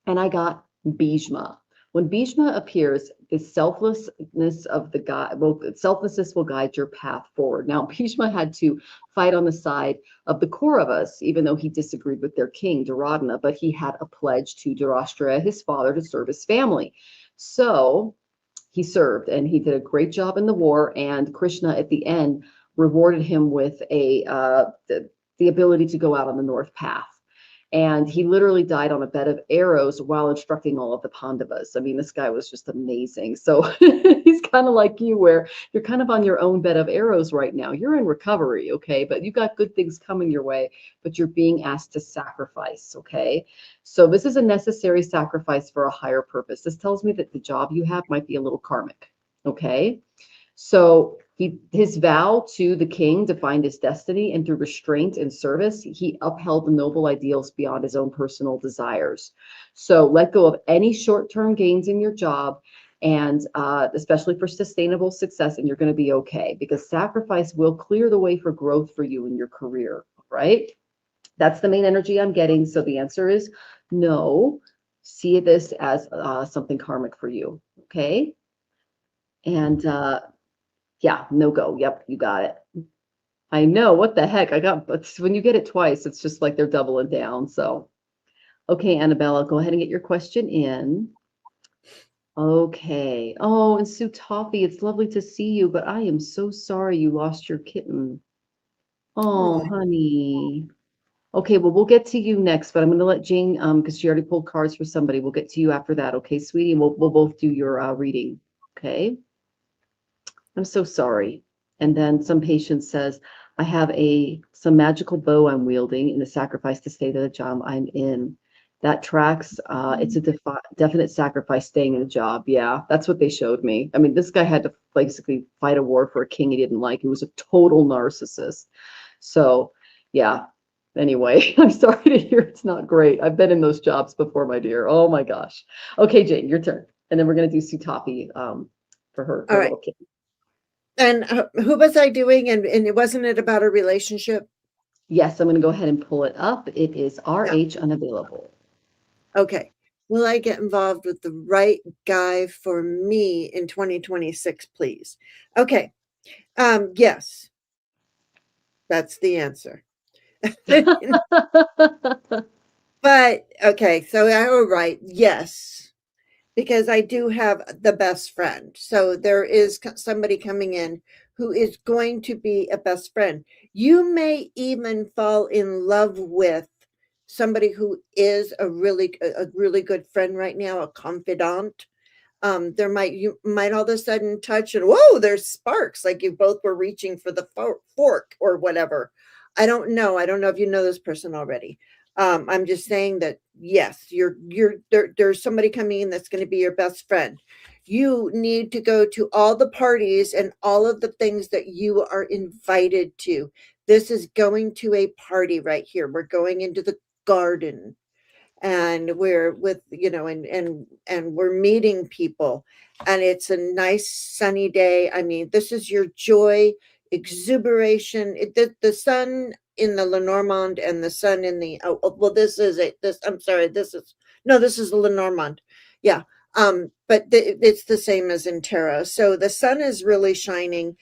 and I got Bhishma. When Bhishma appears, the selflessness of the guy, well, selflessness will guide your path forward. Now, Bhishma had to fight on the side of the Kauravas, even though he disagreed with their king, Duryodhana, but he had a pledge to Dhritarashtra, his father, to serve his family. So he served and he did a great job in the war. And Krishna at the end rewarded him with the ability to go out on the North Path. And he literally died on a bed of arrows while instructing all of the Pandavas. I mean, this guy was just amazing. So he's kind of like you, where you're kind of on your own bed of arrows right now. You're in recovery, okay? But you got good things coming your way, but you're being asked to sacrifice, okay? So this is a necessary sacrifice for a higher purpose. This tells me that the job you have might be a little karmic, okay? So his vow to the king defined his destiny, and through restraint and service, he upheld the noble ideals beyond his own personal desires. So let go of any short-term gains in your job, and especially for sustainable success, and you're going to be okay, because sacrifice will clear the way for growth for you in your career, right? That's the main energy I'm getting. So the answer is no. See this as something karmic for you, okay? And yeah, no go. Yep, you got it. I know, what the heck? But when you get it twice, it's just like they're doubling down. So Okay, Annabella, go ahead and get your question in. Okay. Oh, and Sue Toffee, it's lovely to see you, but I am so sorry you lost your kitten. Oh, Oh, honey. Okay, well, we'll get to you next, but I'm going to let Jane, because she already pulled cards for somebody. We'll get to you after that, okay, sweetie? And we'll both do your reading, okay? I'm so sorry. And then some patient says, I have some magical bow I'm wielding in a sacrifice to stay at the job I'm in. That tracks. It's a definite sacrifice staying in a job. Yeah, that's what they showed me. I mean, this guy had to basically fight a war for a king he didn't like. He was a total narcissist. So, yeah. Anyway, I'm sorry to hear it's not great. I've been in those jobs before, my dear. Oh my gosh. Okay, Jane, your turn. And then we're gonna do Sutapi for all her right. little kid. And who was I doing? And it wasn't it about a relationship? Yes, I'm going to go ahead and pull it up. It is Yeah. RH unavailable. Okay. Will I get involved with the right guy for me in 2026, please? Okay. Yes, that's the answer. But okay, so I was right. Yes, because I do have the best friend. So there is somebody coming in who is going to be a best friend. You may even fall in love with somebody who is a really good friend right now, a confidant. You might all of a sudden touch and whoa, there's sparks, like you both were reaching for the fork or whatever. I don't know. I don't know if you know this person already. I'm just saying that yes, there's somebody coming in that's going to be your best friend. You need to go to all the parties and all of the things that you are invited to. This is going to a party right here. We're going into the garden and we're with and we're meeting people, and it's a nice sunny day. I mean, this is your joy, exuberation. The sun in the Lenormand and the sun in the well, this is it this I'm sorry, this is no, this is the Lenormand. Yeah. But it's the same as in tarot, so the sun is really shining.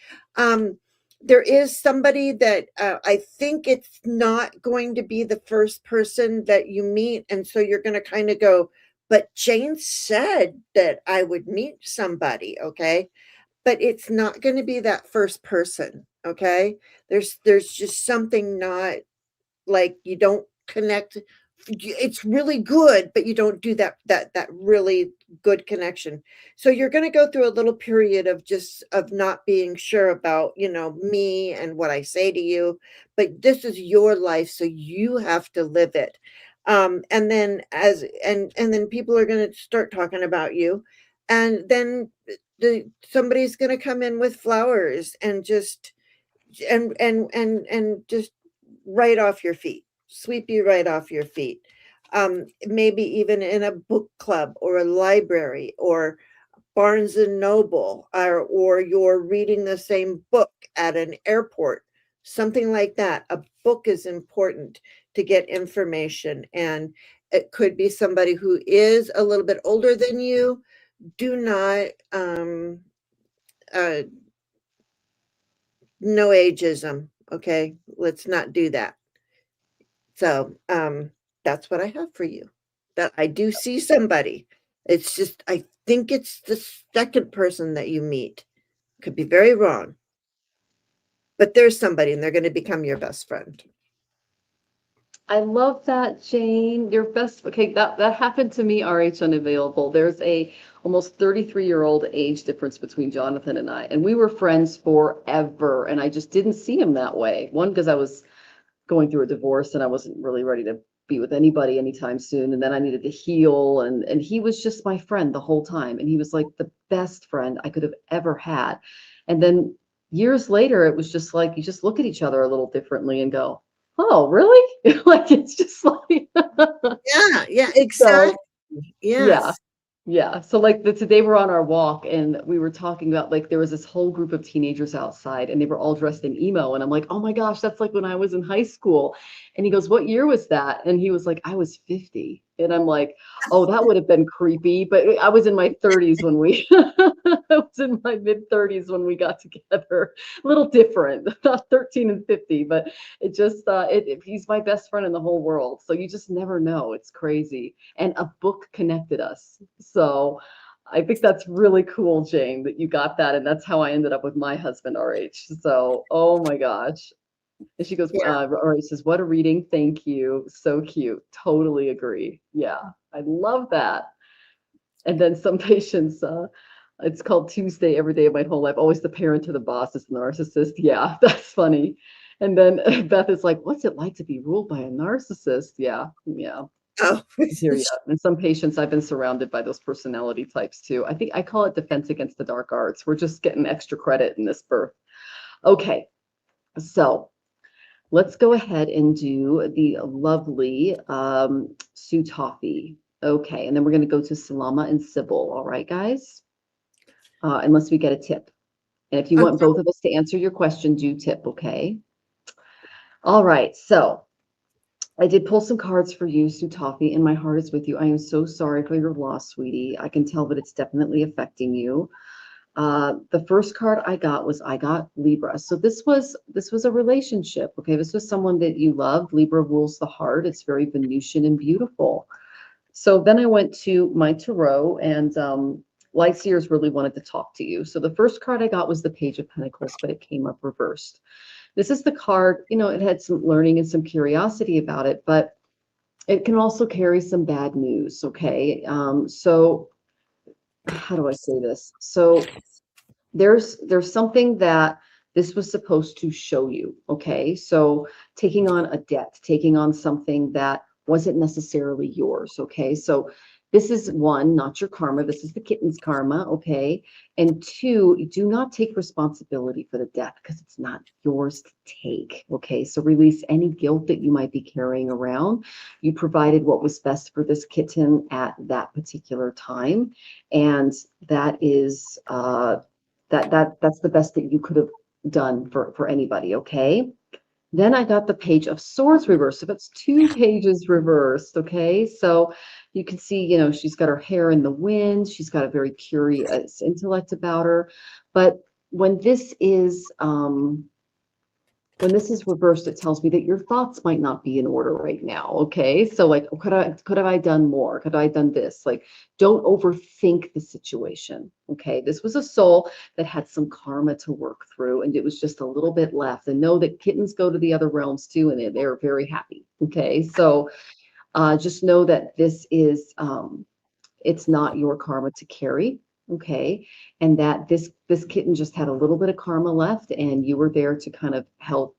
There is somebody that I think it's not going to be the first person that you meet. And so you're going to kind of go, but Jane said that I would meet somebody. Okay. But it's not going to be that first person. Okay. There's just something not like you don't connect. It's really good, but you don't do that really good connection. So you're going to go through a little period of not being sure about me and what I say to you, but this is your life, so you have to live it. And then and then people are going to start talking about you, and then somebody's going to come in with flowers and just and just right off your feet, sweep you right off your feet. Maybe even in a book club or a library or Barnes and Noble, or you're reading the same book at an airport, something like that. A book is important to get information, and it could be somebody who is a little bit older than you. Do not uh, no ageism. Okay, let's not do that. So that's what I have for you. That I do see somebody. It's just I think it's the second person that you meet. Could be very wrong. But there's somebody and they're going to become your best friend. I love that, Jane. Your best. Okay, that happened to me. RH unavailable. There's a almost 33-year-old age difference between Jonathan and I, and we were friends forever. And I just didn't see him that way. One, because I was going through a divorce and I wasn't really ready to be with anybody anytime soon. And then I needed to heal. And he was just my friend the whole time. And he was like the best friend I could have ever had. And then years later, it was just like you just look at each other a little differently and go, oh, really? Like it's just like Yeah, so exactly. yeah. Yes. Yeah. So like today we're on our walk and we were talking about like there was this whole group of teenagers outside and they were all dressed in emo. And I'm like, oh my gosh, that's like when I was in high school. And he goes, what year was that? And he was like, I was 50. And I'm like, oh, that would have been creepy. But I was in my 30s when we, I was in my mid 30s when we got together. A little different, not 13 and 50, but it just, he's my best friend in the whole world. So you just never know. It's crazy. And a book connected us. So I think that's really cool, Jane, that you got that. And that's how I ended up with my husband, RH. So, oh my gosh. And she goes, Yeah. or he says, what a reading. Thank you. So cute. Totally agree. Yeah, I love that. And then some patients, it's called Tuesday every day of my whole life. Always the parent to the boss is the narcissist. Yeah, that's funny. And then Beth is like, what's it like to be ruled by a narcissist? Yeah, yeah. Oh, I hear you. And some patients, I've been surrounded by those personality types too. I think I call it defense against the dark arts. We're just getting extra credit in this birth. Okay, so let's go ahead and do the lovely Sue Toffee. Okay, and then we're going to go to Salama and Sybil. All right, guys? Unless we get a tip. And if you want okay. both of us to answer your question, do tip, okay? All right, so I did pull some cards for you, Sue Toffee, and my heart is with you. I am so sorry for your loss, sweetie. I can tell that it's definitely affecting you. The first card I got Libra. So this was a relationship. Okay, this was someone that you loved. Libra rules the heart. It's very Venusian and beautiful. So then I went to my tarot, and Light Seers really wanted to talk to you. So the first card I got was the Page of Pentacles, but it came up reversed. This is the card, it had some learning and some curiosity about it, but it can also carry some bad news. Okay, so how do I say this? So there's something that this was supposed to show you. Okay, so taking on a debt, taking on something that wasn't necessarily yours. Okay, so this is one, not your karma. This is the kitten's karma. Okay, and two, you do not take responsibility for the debt because it's not yours to take. Okay, so release any guilt that you might be carrying around. You provided what was best for this kitten at that particular time, and that is that's the best that you could have done for anybody. Okay, then I got the Page of Swords reversed. So that's two pages reversed. Okay, so you can see, she's got her hair in the wind. She's got a very curious intellect about her. But when this is reversed, it tells me that your thoughts might not be in order right now. Okay, so like, could have I done more? Could I have done this? Like, don't overthink the situation. Okay, this was a soul that had some karma to work through, and it was just a little bit left. And know that kittens go to the other realms too, and they're very happy. Okay, so just know that this is it's not your karma to carry. Okay, and that this kitten just had a little bit of karma left, and you were there to kind of help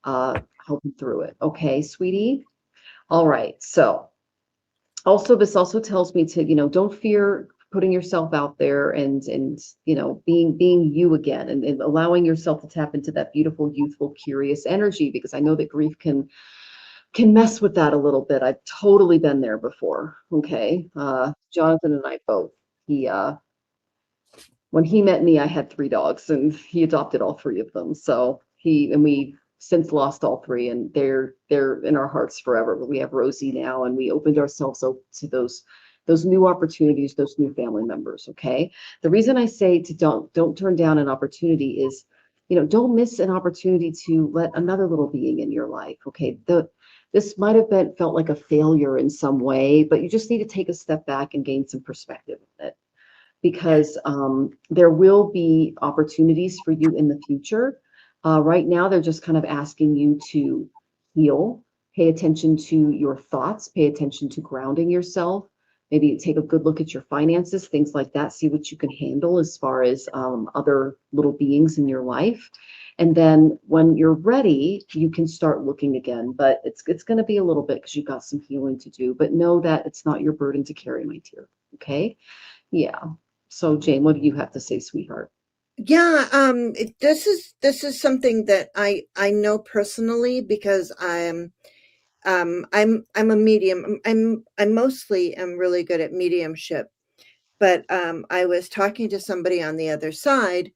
him through it. Okay, sweetie. All right. So this also tells me to, don't fear putting yourself out there and being you again, and allowing yourself to tap into that beautiful, youthful, curious energy, because I know that grief can mess with that a little bit. I've totally been there before. Okay. Jonathan and I both. He when he met me, I had 3 dogs, and he adopted all 3 of them. So we since lost all 3, and they're in our hearts forever. But we have Rosie now, and we opened ourselves up to those new opportunities, those new family members. Okay. The reason I say to don't turn down an opportunity is, don't miss an opportunity to let another little being in your life. Okay. This might have felt like a failure in some way, but you just need to take a step back and gain some perspective on it, because there will be opportunities for you in the future. Right now, they're just kind of asking you to heal, pay attention to your thoughts, pay attention to grounding yourself, maybe take a good look at your finances, things like that, see what you can handle as far as other little beings in your life. And then when you're ready, you can start looking again, but it's going to be a little bit because you've got some healing to do, but know that it's not your burden to carry, my dear. Okay. Yeah. So Jane, what do you have to say, sweetheart? Yeah, this is something that I know personally, because I'm a medium. I mostly am really good at mediumship, but I was talking to somebody on the other side.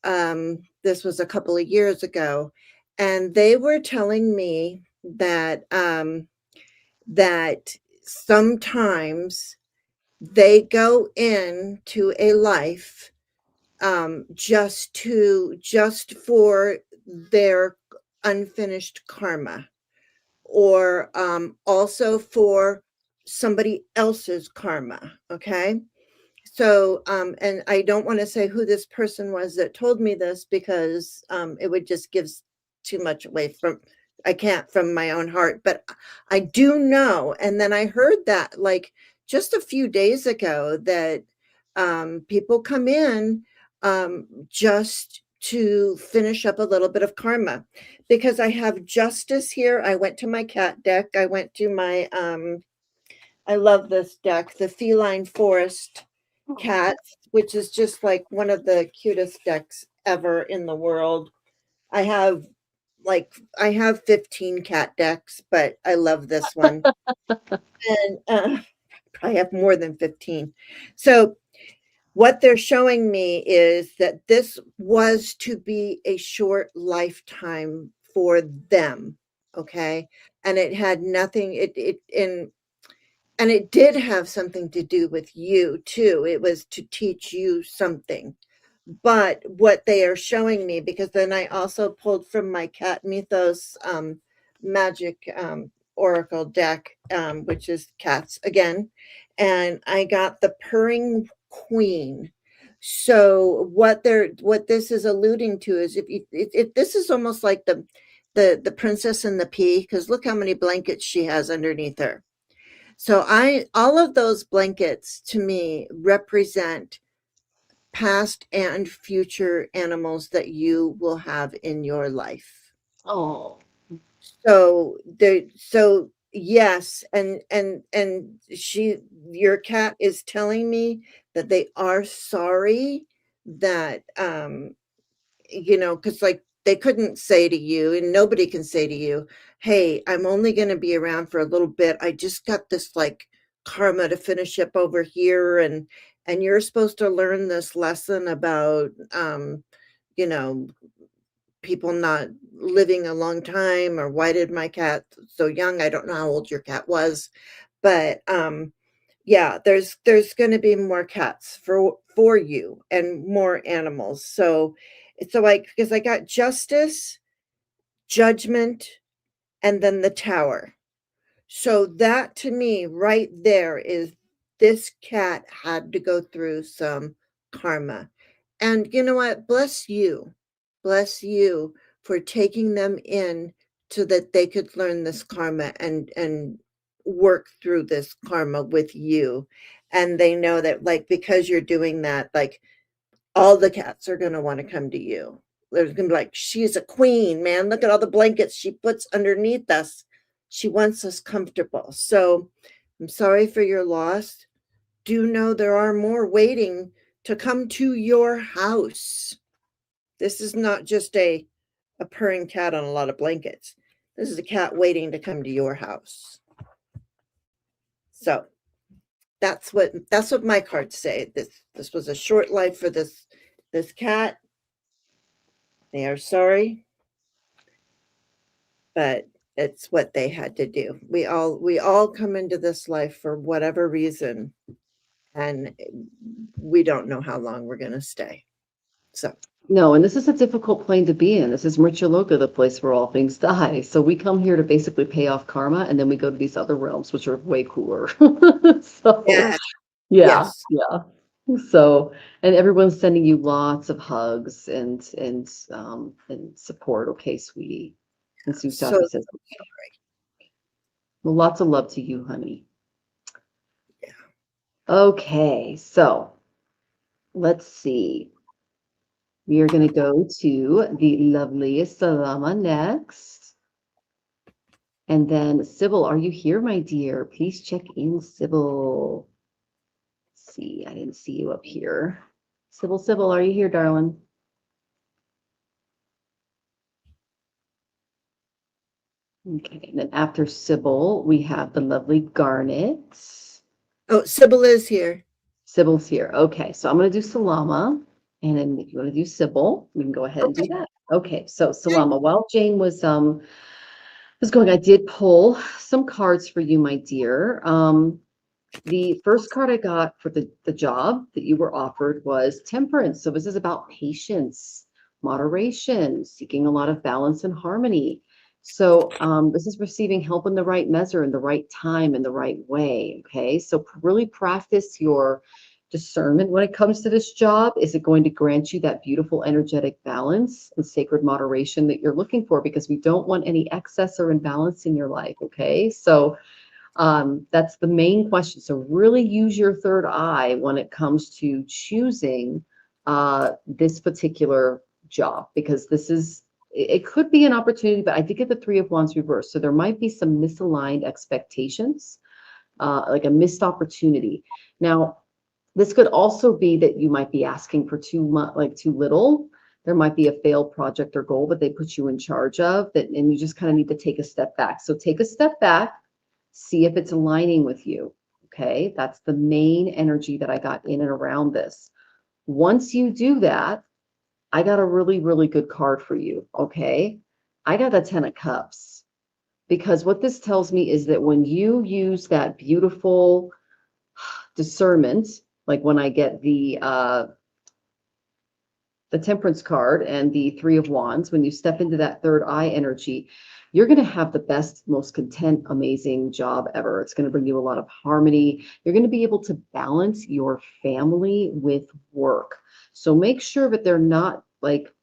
This was a couple of years ago, and they were telling me that that sometimes they go into a life just for their unfinished karma, or also for somebody else's karma. Okay. So, and I don't want to say who this person was that told me this, because it would just give too much away from, I can't from my own heart, but I do know. And then I heard that like just a few days ago that people come in just to finish up a little bit of karma, because I have justice here. I went to my cat deck. I went to my, I love this deck, the Feline Forest Cats, which is just like one of the cutest decks ever in the world. I have I have 15 cat decks, but I love this one. And I have more than 15. So what they're showing me is that this was to be a short lifetime for them. Okay. And it had nothing, and it did have something to do with you too. It was to teach you something. But what they are showing me, because then I also pulled from my Cat Mythos magic oracle deck, which is cats again, and I got the purring queen. So what this is alluding to is, if this is almost like the princess and the pea, because look how many blankets she has underneath her. So all of those blankets to me represent past and future animals that you will have in your life. Oh, So yes, and your cat is telling me that they are sorry that because like they couldn't say to you, and nobody can say to you, hey, I'm only going to be around for a little bit. I just got this like karma to finish up over here, and you're supposed to learn this lesson about you know people not living a long time, or why did my cat so young. I don't know how old your cat was, but yeah, there's going to be more cats for you, and more animals. So it's like, because I got justice, judgment, and then the tower. So that to me right there is, this cat had to go through some karma. And you know what? Bless you. Bless you for taking them in so that they could learn this karma, and work through this karma with you. And they know that, like, because you're doing that, like, all the cats are going to want to come to you. They're going to be like, she's a queen, man. Look at all the blankets she puts underneath us. She wants us comfortable. So I'm sorry for your loss. Do know there are more waiting to come to your house. This is not just a purring cat on a lot of blankets. This is a cat waiting to come to your house. So that's what my cards say. This was a short life for this cat. They are sorry, but it's what they had to do. We all come into this life for whatever reason, and we don't know how long we're going to stay. So no, and this is a difficult plane to be in. This is Mrityaloka, the place where all things die. So we come here to basically pay off karma, and then we go to these other realms, which are way cooler. So yeah, yeah, yes. yeah. So, and everyone's sending you lots of hugs and support. Okay, sweetie. And Sue So Safi says, well, lots of love to you, honey. yeah. Okay, so let's see. We are going to go to the lovely Salama next. And then Sybil, are you here, my dear? Please check in, Sybil. Let's see, I didn't see you up here. Sybil, are you here, darling? Okay, and then after Sybil, we have the lovely Garnet. Oh, Sybil is here. Sybil's here. Okay, so I'm going to do Salama. And then if you want to do Sybil, we can go ahead and do that. Okay, so Salama, while Jane was I did pull some cards for you, my dear. The first card I got for the job that you were offered was Temperance. So this is about patience, moderation, seeking a lot of balance and harmony. So this is receiving help in the right measure, in the right time, in the right way. Okay. So really practice your discernment when it comes to this job. Is it going to grant you that beautiful energetic balance and sacred moderation that you're looking for? Because we don't want any excess or imbalance in your life. Okay. So that's the main question. So really use your third eye when it comes to choosing this particular job, because it could be an opportunity, but I did get the Three of Wands reversed. So there might be some misaligned expectations, like a missed opportunity. Now, this could also be that you might be asking for too much, like too little. There might be a failed project or goal that they put you in charge of that, and you just kind of need to take a step back. So take a step back, see if it's aligning with you. Okay. That's the main energy that I got in and around this. Once you do that, I got a really, really good card for you. Okay. I got a 10 of Cups, because what this tells me is that when you use that beautiful discernment, like when I get the Temperance card and the Three of Wands, when you step into that third eye energy, you're going to have the best, most content, amazing job ever. It's going to bring you a lot of harmony. You're going to be able to balance your family with work. So make sure that they're not like,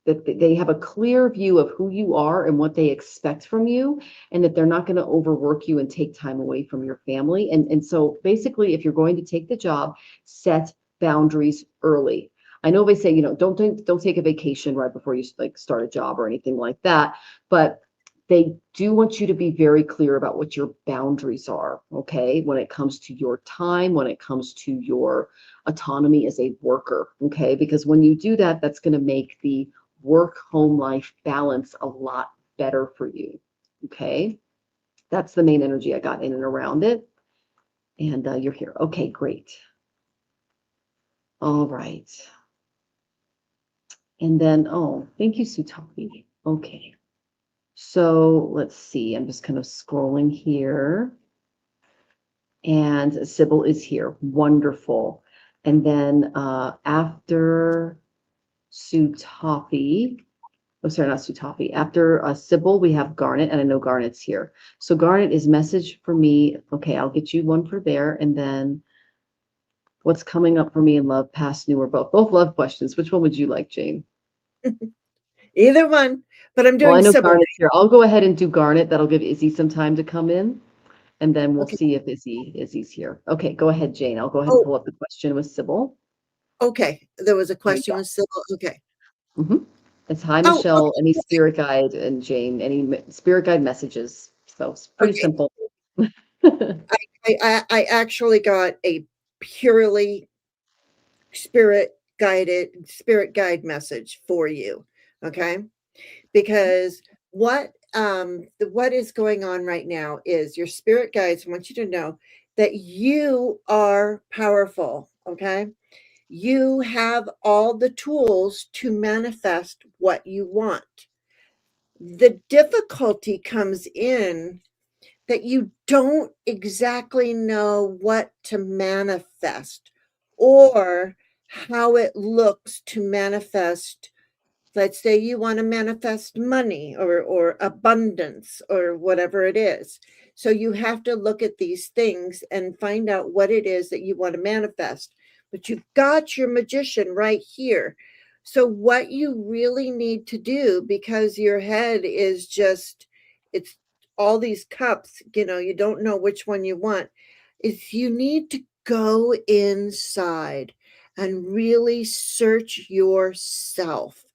that they have a clear view of who you are and what they expect from you, and that they're not going to overwork you and take time away from your family. And so basically, if you're going to take the job, set boundaries early. I know they say, don't take a vacation right before you like start a job or anything like that, but they do want you to be very clear about what your boundaries are, okay? When it comes to your time, when it comes to your autonomy as a worker, okay? Because when you do that, that's going to make the work-home life balance a lot better for you, okay? That's the main energy I got in and around it. And you're here. Okay, great. All right. And then, oh, thank you, Sutali. Okay. So let's see. I'm just kind of scrolling here. And Sybil is here. Wonderful. And then after Sutafi, oh, sorry, not Sutafi. After Sybil, we have Garnet, and I know Garnet's here. So Garnet is message for me. Okay, I'll get you one for there. And then what's coming up for me in love, past, new, or both? Both love questions. Which one would you like, Jane? Either one, but I'm Well, I doing know Sybil. Garnet's here. I'll go ahead and do Garnet. That'll give Izzy some time to come in. And then we'll Okay. see if Izzy's here. Okay, go ahead, Jane. I'll go ahead and Oh, pull up the question with Sybil. okay. There was a There you question with Sybil. Okay. go. It's hi, Oh, Michelle. Any okay. spirit guide, and Jane, any spirit guide messages. So it's pretty Okay. simple. I actually got a purely spirit guide message for you. Okay. Because what is going on right now is your spirit guides want you to know that you are powerful. Okay. You have all the tools to manifest what you want. The difficulty comes in that you don't exactly know what to manifest or how it looks to manifest. Let's say you want to manifest money or abundance or whatever it is. So you have to look at these things and find out what it is that you want to manifest. But you've got your magician right here. So what you really need to do, because your head is just, it's all these cups, you don't know which one you want, is you need to go inside and really search yourself.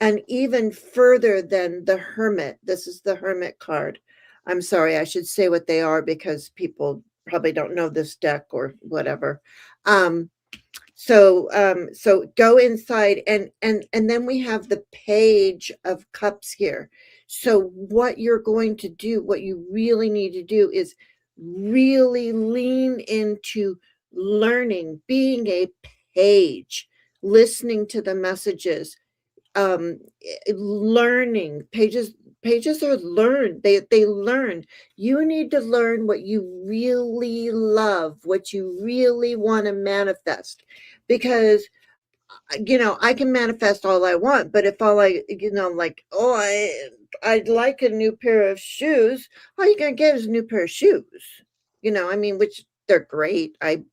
And even further than the Hermit, this is the Hermit card. I'm sorry, I should say what they are because people probably don't know this deck or whatever. So go inside, and then we have the Page of Cups here. So what you're going to do, what you really need to do is really lean into learning, being a page, listening to the messages, learning. Pages pages are learned. They learn. You need to learn what you really love, what you really want to manifest. Because I can manifest all I want, but if all I, like, oh, I'd like a new pair of shoes, all you're gonna get is a new pair of shoes. I mean, which they're great. I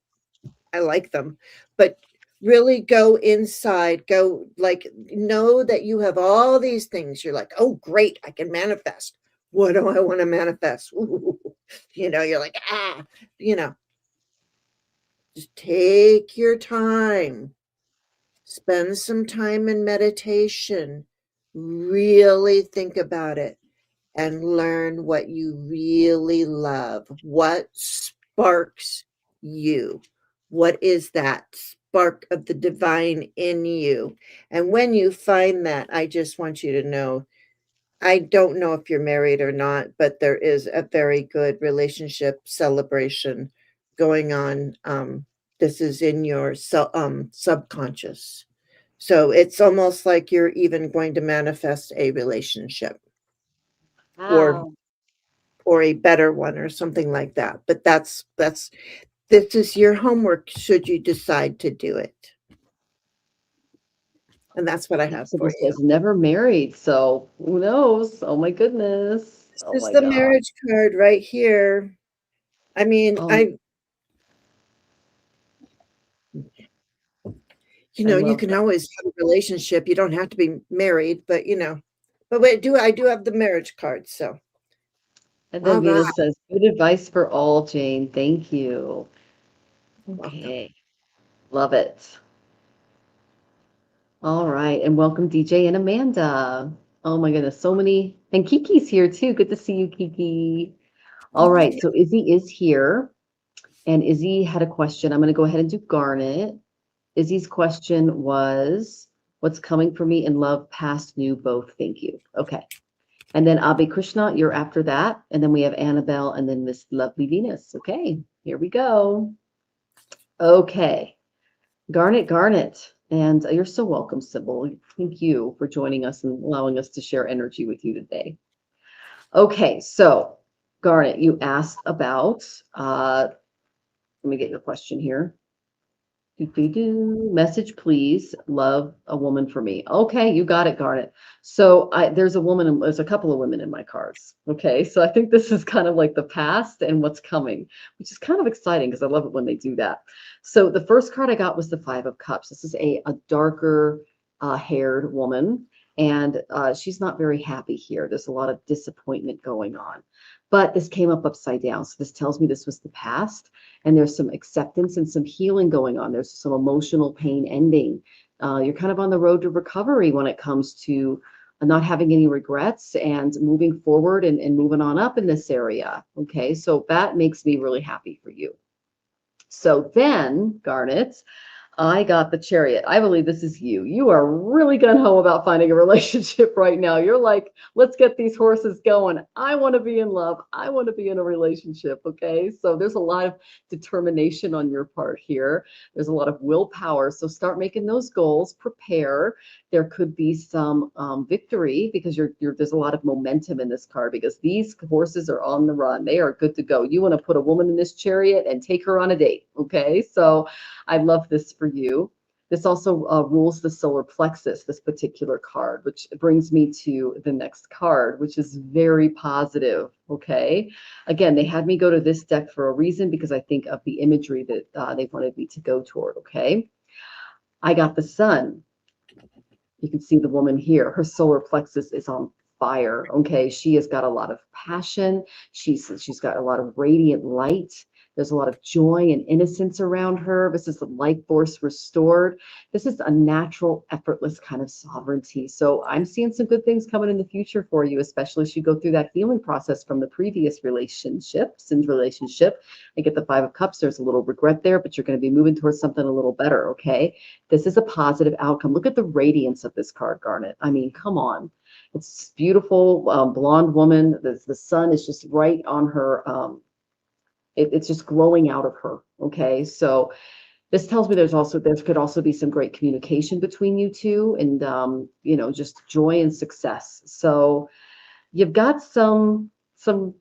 like them, but really go inside, go like know that you have all these things. You're like, oh, great, I can manifest. What do I want to manifest? Ooh. You're like, you know, just take your time. Spend some time in meditation. Really think about it and learn what you really love. What sparks you? What is that spark of the divine in you? And when you find that, I just want you to know, I don't know if you're married or not, but there is a very good relationship celebration going on. This is in your subconscious. So it's almost like you're even going to manifest a relationship or Wow. a better one or something like that. But this is your homework should you decide to do it. And that's what I have for Sybil you. says never married, so who knows? Oh my goodness. Oh This is my the God. marriage card right here. I mean, Oh, I you love can that. always have a relationship. You don't have to be married, but but wait, I do have the marriage card. So, And then all right, Venus says, good advice for all, Jane. Thank you. welcome. Okay. Love it. All right. And welcome, DJ and Amanda. Oh my goodness. So many. And Kiki's here too. Good to see you, Kiki. All right. So Izzy is here. And Izzy had a question. I'm going to go ahead and do Garnet. Izzy's question was, what's coming for me in love, past, new, both? Thank you. Okay. And then Abhi Krishna, you're after that. And then we have Annabelle and then Miss Lovely Venus. Okay, here we go. Okay, Garnet. And you're so welcome, Sybil. Thank you for joining us and allowing us to share energy with you today. Okay, so Garnet, you asked about, let me get your question here. Message, please. Love a woman for me. Okay, you got it, Garnet. So there's a couple of women in my cards. Okay, so I think this is kind of like the past and what's coming, which is kind of exciting because I love it when they do that. So the first card I got was the Five of Cups. This is a darker haired woman, and she's not very happy here. There's a lot of disappointment going on. But this came up upside down. So this tells me this was the past and there's some acceptance and some healing going on. There's some emotional pain ending. You're kind of on the road to recovery when it comes to not having any regrets and moving forward and moving on up in this area. Okay, so that makes me really happy for you. So then, Garnet, I got the Chariot. I believe this is you. You are really gung ho about finding a relationship right now. You're like, let's get these horses going. I want to be in love. I want to be in a relationship. Okay. So there's a lot of determination on your part here. There's a lot of willpower. So start making those goals, prepare. There could be some victory because there's a lot of momentum in this card because these horses are on the run. They are good to go. You want to put a woman in this chariot and take her on a date. Okay. So I love this for you. This also rules the solar plexus, this particular card, which brings me to the next card, which is very positive. Okay. Again, they had me go to this deck for a reason because I think of the imagery that they wanted me to go toward. Okay. I got the sun. You can see the woman here. Her solar plexus is on fire. Okay. She has got a lot of passion. She's got a lot of radiant light. There's a lot of joy and innocence around her. This is the life force restored. This is a natural, effortless kind of sovereignty. So I'm seeing some good things coming in the future for you, especially as you go through that healing process from the previous relationship. I get the Five of Cups. There's a little regret there, but you're going to be moving towards something a little better. Okay. This is a positive outcome. Look at the radiance of this card, Garnet. I mean, come on. It's beautiful, blonde woman. The sun is just right on her. It's just glowing out of her. Okay. So this tells me there could also be some great communication between you two and, just joy and success. So you've got some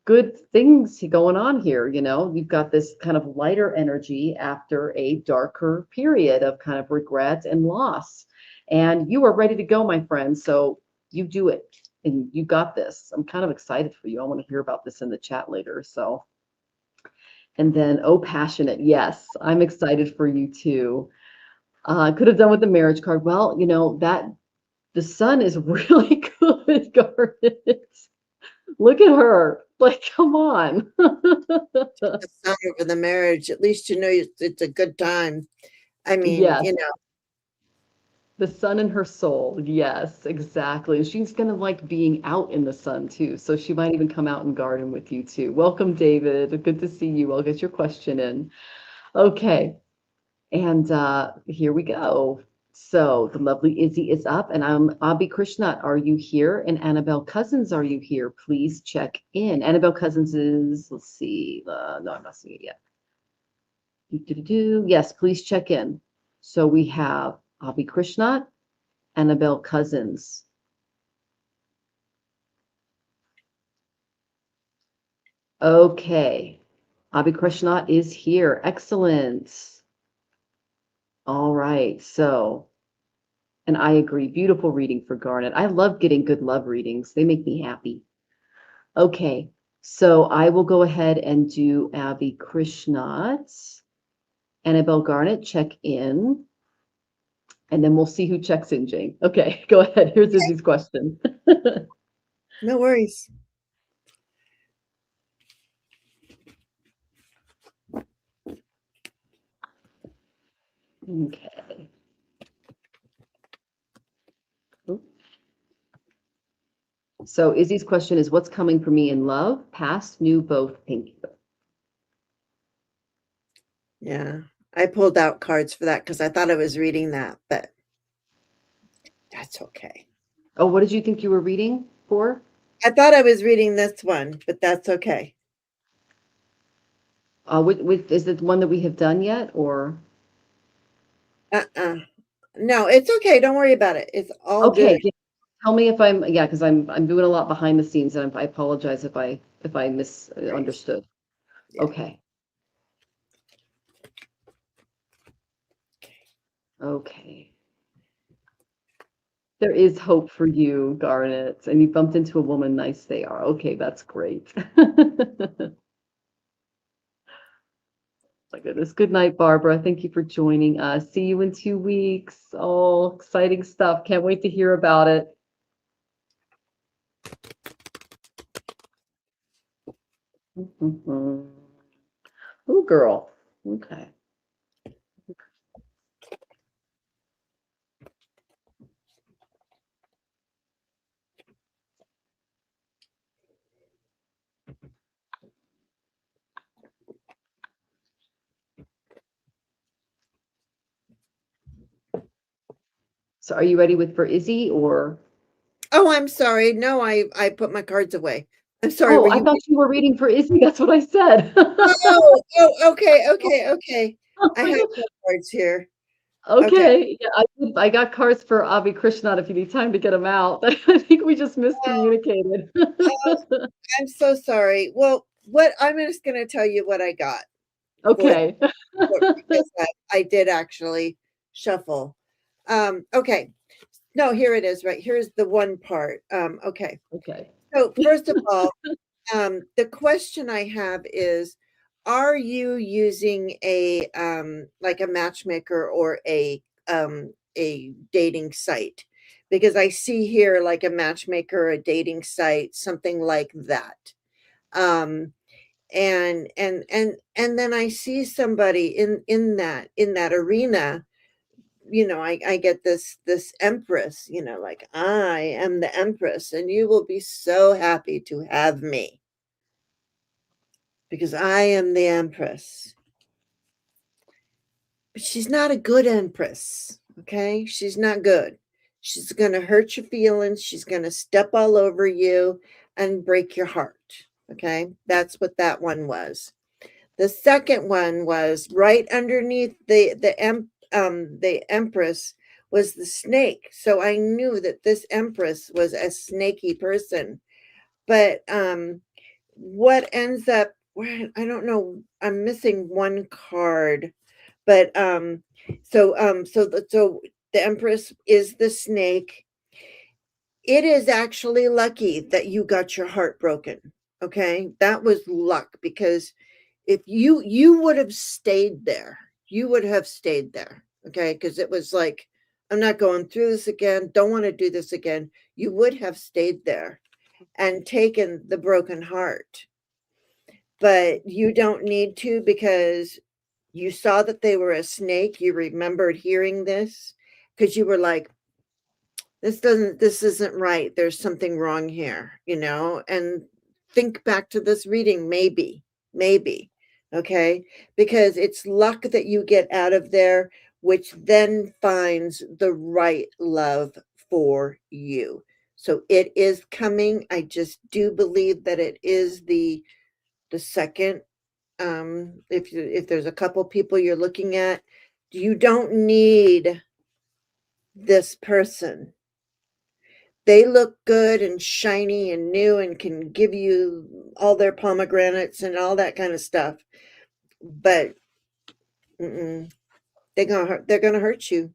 good things going on here. You've got this kind of lighter energy after a darker period of kind of regret and loss, and you are ready to go, my friend. So you do it, and you got this. I'm kind of excited for you. I want to hear about this in the chat later. So, and then, oh, passionate. Yes, I'm excited for you too. I could have done with the marriage card. Well, that the sun is really good, Garnet. Look at her. Like, come on. The sign over the marriage. At least it's a good time. I mean, Yes, the sun in her soul. Yes, exactly. She's gonna like being out in the sun too. So she might even come out and garden with you too. Welcome, David. Good to see you. I'll get your question in. Okay. And here we go. So the lovely Izzy is up, and I'm Abhi Krishnat. Are you here? And Annabelle Cousins, are you here? Please check in. Annabelle Cousins is, let's see, no, I'm not seeing it yet. Yes, please check in. So we have Abhi Krishnat, Annabelle Cousins. Okay, Abhi Krishnat is here. Excellent. All right, so. And I agree. Beautiful reading for Garnet. I love getting good love readings. They make me happy. Okay, so I will go ahead and do Abhi Krishnat. Annabelle Garnet, check in. And then we'll see who checks in, Jane. Okay, go ahead. Here's Izzy's question. no worries. Okay. So Izzy's question is, what's coming for me in love? Past, new, both. Thank you. Yeah, I pulled out cards for that because I thought I was reading that, but that's okay. Oh, what did you think you were reading for? I thought I was reading this one, but that's okay. Is it one that we have done yet, or? No, it's okay. Don't worry about it. It's all Okay, good. yeah. Tell me if I'm, yeah, because I'm doing a lot behind the scenes, and I apologize if I misunderstood. Yeah. Okay. Okay. There is hope for you, Garnet, and you bumped into a woman. Nice they are. Okay, that's great. My goodness. Good night, Barbara. Thank you for joining us. See you in 2 weeks. Oh, exciting stuff. Can't wait to hear about it. Oh, girl. Okay. So are you ready for Izzy, or? Oh, I'm sorry. No, I put my cards away. I'm sorry. Oh, Were I you? thought you were reading for Izzy. That's what I said. Okay. I have my cards here. Okay. Okay. Yeah, I got cards for Avi Krishnat if you need time to get them out. I think we just miscommunicated. I'm so sorry. Well, what I'm just going to tell you what I got. Okay. Because I did actually shuffle. Okay. No, here it is. Right here's the one part. Okay. Okay. So first of all, the question I have is, are you using a like a matchmaker or a dating site? Because I see here like a matchmaker, a dating site, something like that. Um, and then I see somebody in that arena. I get this empress, like I am the empress and you will be so happy to have me because I am the empress. But she's not a good empress, okay? She's not good. She's going to hurt your feelings. She's going to step all over you and break your heart, okay? That's what that one was. The second one was right underneath the empress was the snake. So I knew that this empress was a snaky person. But what ends up, I don't know, I'm missing one card, but so the Empress is the snake. It is actually lucky that you got your heart broken. Okay, that was luck, because if you would have stayed there, you would have stayed there. Okay, because it was like, I'm not going through this again, don't want to do this again. You would have stayed there and taken the broken heart, but you don't need to, because you saw that they were a snake. You remembered hearing this, because you were like, this isn't right, there's something wrong here, and think back to this reading, maybe. Okay, because it's luck that you get out of there, which then finds the right love for you. So it is coming. I just do believe that it is the second. If there's a couple people you're looking at, you don't need this person. They look good and shiny and new and can give you all their pomegranates and all that kind of stuff, but they're gonna hurt you.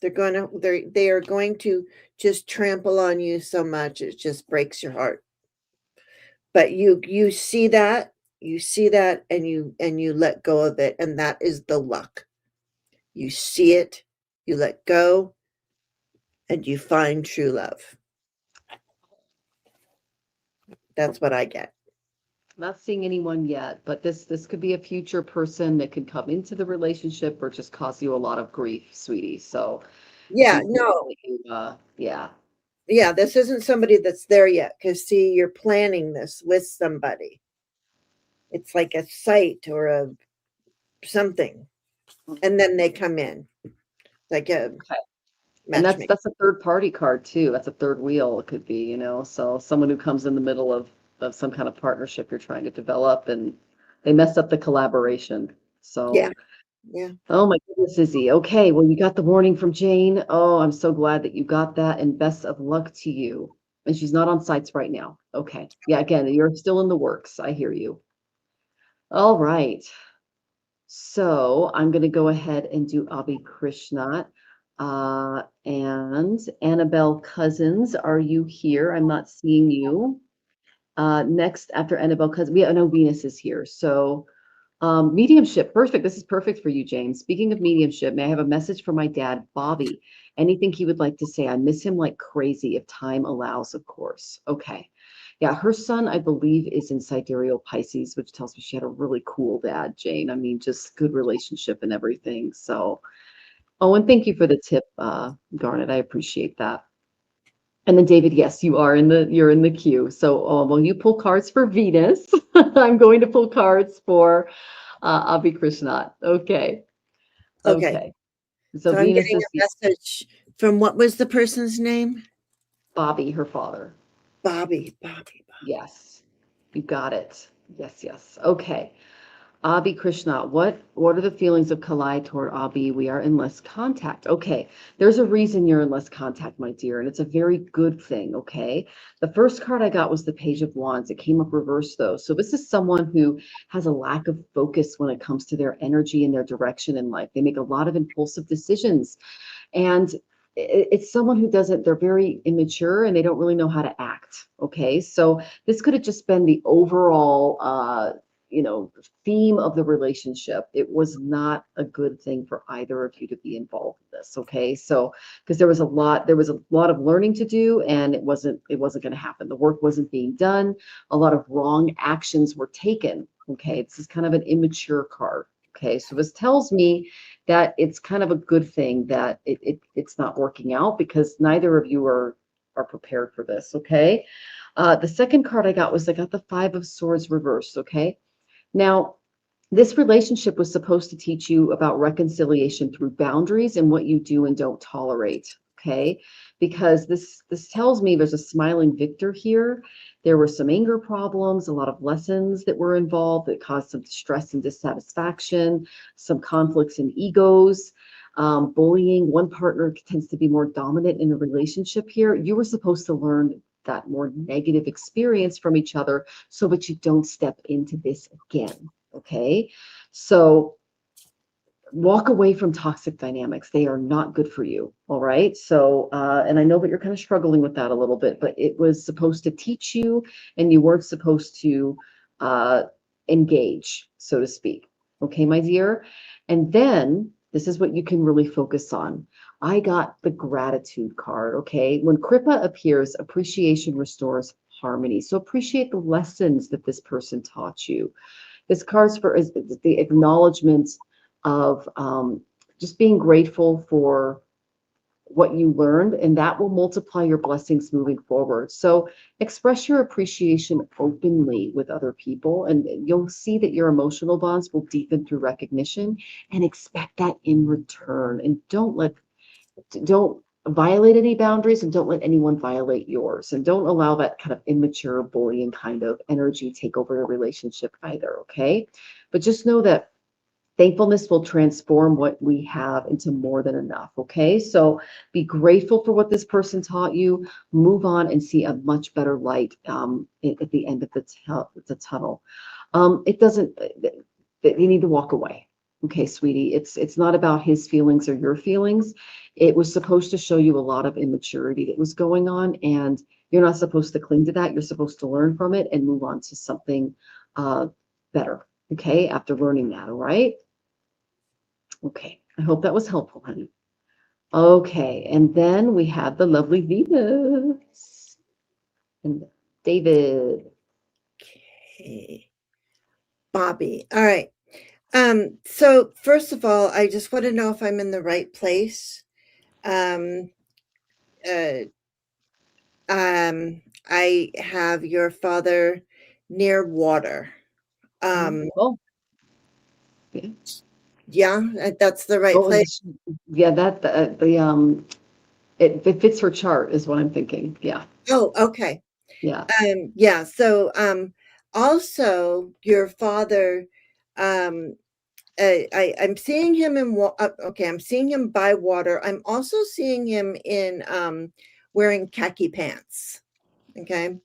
They are going to just trample on you so much it just breaks your heart. But you see that, and you let go of it, and that is the luck. You see it, you let go, and you find true love. That's what I get. Not seeing anyone yet, but this could be a future person that could come into the relationship or just cause you a lot of grief, sweetie. So Yeah, be careful no, that you, yeah. yeah, this isn't somebody that's there yet, because see, you're planning this with somebody. It's like a site or a something, and then they come in like a Okay. And that's matchmaker. that's a third party card too. That's a third wheel, it could be, so someone who comes in the middle of some kind of partnership you're trying to develop and they mess up the collaboration. Yeah, So, yeah. oh my goodness, Izzy. Okay, well, you got the warning from Jane. Oh, I'm so glad that you got that, and best of luck to you. And she's not on sites right now. Okay. Yeah, again, you're still in the works. I hear you. All right. So I'm going to go ahead and do Abhi Krishnat. And Annabelle Cousins, are you here? I'm not seeing you. Next, after Annabelle Cousins, I know Venus is here. So mediumship, perfect. This is perfect for you, Jane. Speaking of mediumship, may I have a message from my dad, Bobby? Anything he would like to say? I miss him like crazy, if time allows, of course. Okay. Yeah, her son, I believe, is in sidereal Pisces, which tells me she had a really cool dad, Jane. I mean, just good relationship and everything. So, oh, and thank you for the tip, Garnet. I appreciate that. And then David, yes, you're in the queue. So, well, you pull cards for Venus. I'm going to pull cards for Abhi Krishnat. Okay. Okay, Okay. So so I'm Venus getting is a message from, what was the person's name? Bobby, her father. Bobby. Yes. You got it. Yes, yes. Okay. Abhi Krishna, what are the feelings of Kalai toward Abhi? We are in less contact. Okay, there's a reason you're in less contact, my dear, and it's a very good thing. Okay, the first card I got was the Page of Wands. It came up reversed though, so this is someone who has a lack of focus when it comes to their energy and their direction in life. They make a lot of impulsive decisions, and it's someone who doesn't. They're very immature and they don't really know how to act. Okay, so this could have just been the overall you know theme of the relationship. It was not a good thing for either of you to be involved in this. Okay, so because there was a lot of learning to do, and it wasn't going to happen. The work wasn't being done. A lot of wrong actions were taken. Okay, this is kind of an immature card. Okay, so this tells me that it's kind of a good thing that it's not working out, because neither of you are prepared for this. Okay, the second card I got the Five of Swords reversed. Okay, now, this relationship was supposed to teach you about reconciliation through boundaries and what you do and don't tolerate. Okay, because this tells me there's a smiling victor here. There were some anger problems, a lot of lessons that were involved that caused some stress and dissatisfaction, some conflicts and egos, bullying. One partner tends to be more dominant in a relationship here. You were supposed to learn that more negative experience from each other so that you don't step into this again. Okay. So walk away from toxic dynamics. They are not good for you. All right. So, and I know that you're kind of struggling with that a little bit, but it was supposed to teach you and you weren't supposed to uh, engage, so to speak. Okay, my dear. And then this is what you can really focus on. I got the gratitude card. Okay. When Kripa appears, appreciation restores harmony. So appreciate the lessons that this person taught you. This card's for is the acknowledgement of just being grateful for what you learned, and that will multiply your blessings moving forward. So express your appreciation openly with other people, and you'll see that your emotional bonds will deepen through recognition, and expect that in return. And don't violate any boundaries, and don't let anyone violate yours, and don't allow that kind of immature bullying kind of energy take over your relationship either. Okay, but just know that thankfulness will transform what we have into more than enough. Okay, so be grateful for what this person taught you, move on, and see a much better light at the end of the tunnel. It doesn't You need to walk away. Okay, sweetie, it's not about his feelings or your feelings. It was supposed to show you a lot of immaturity that was going on, and you're not supposed to cling to that. You're supposed to learn from it and move on to something better. Okay, after learning that. All right. Okay, I hope that was helpful, honey. Okay, and then we have the lovely Venus and David. Okay. Bobby. All right. So first of all, I just want to know if I'm in the right place. Um, uh, I have your father near water. Oh, yeah. Yeah, that's the right Oh, place. yeah, that it fits her chart is what I'm thinking. Yeah, Oh, okay. yeah. Yeah. So, also your father, I'm seeing him in okay, I'm seeing him by water. I'm also seeing him in wearing khaki pants. Okay.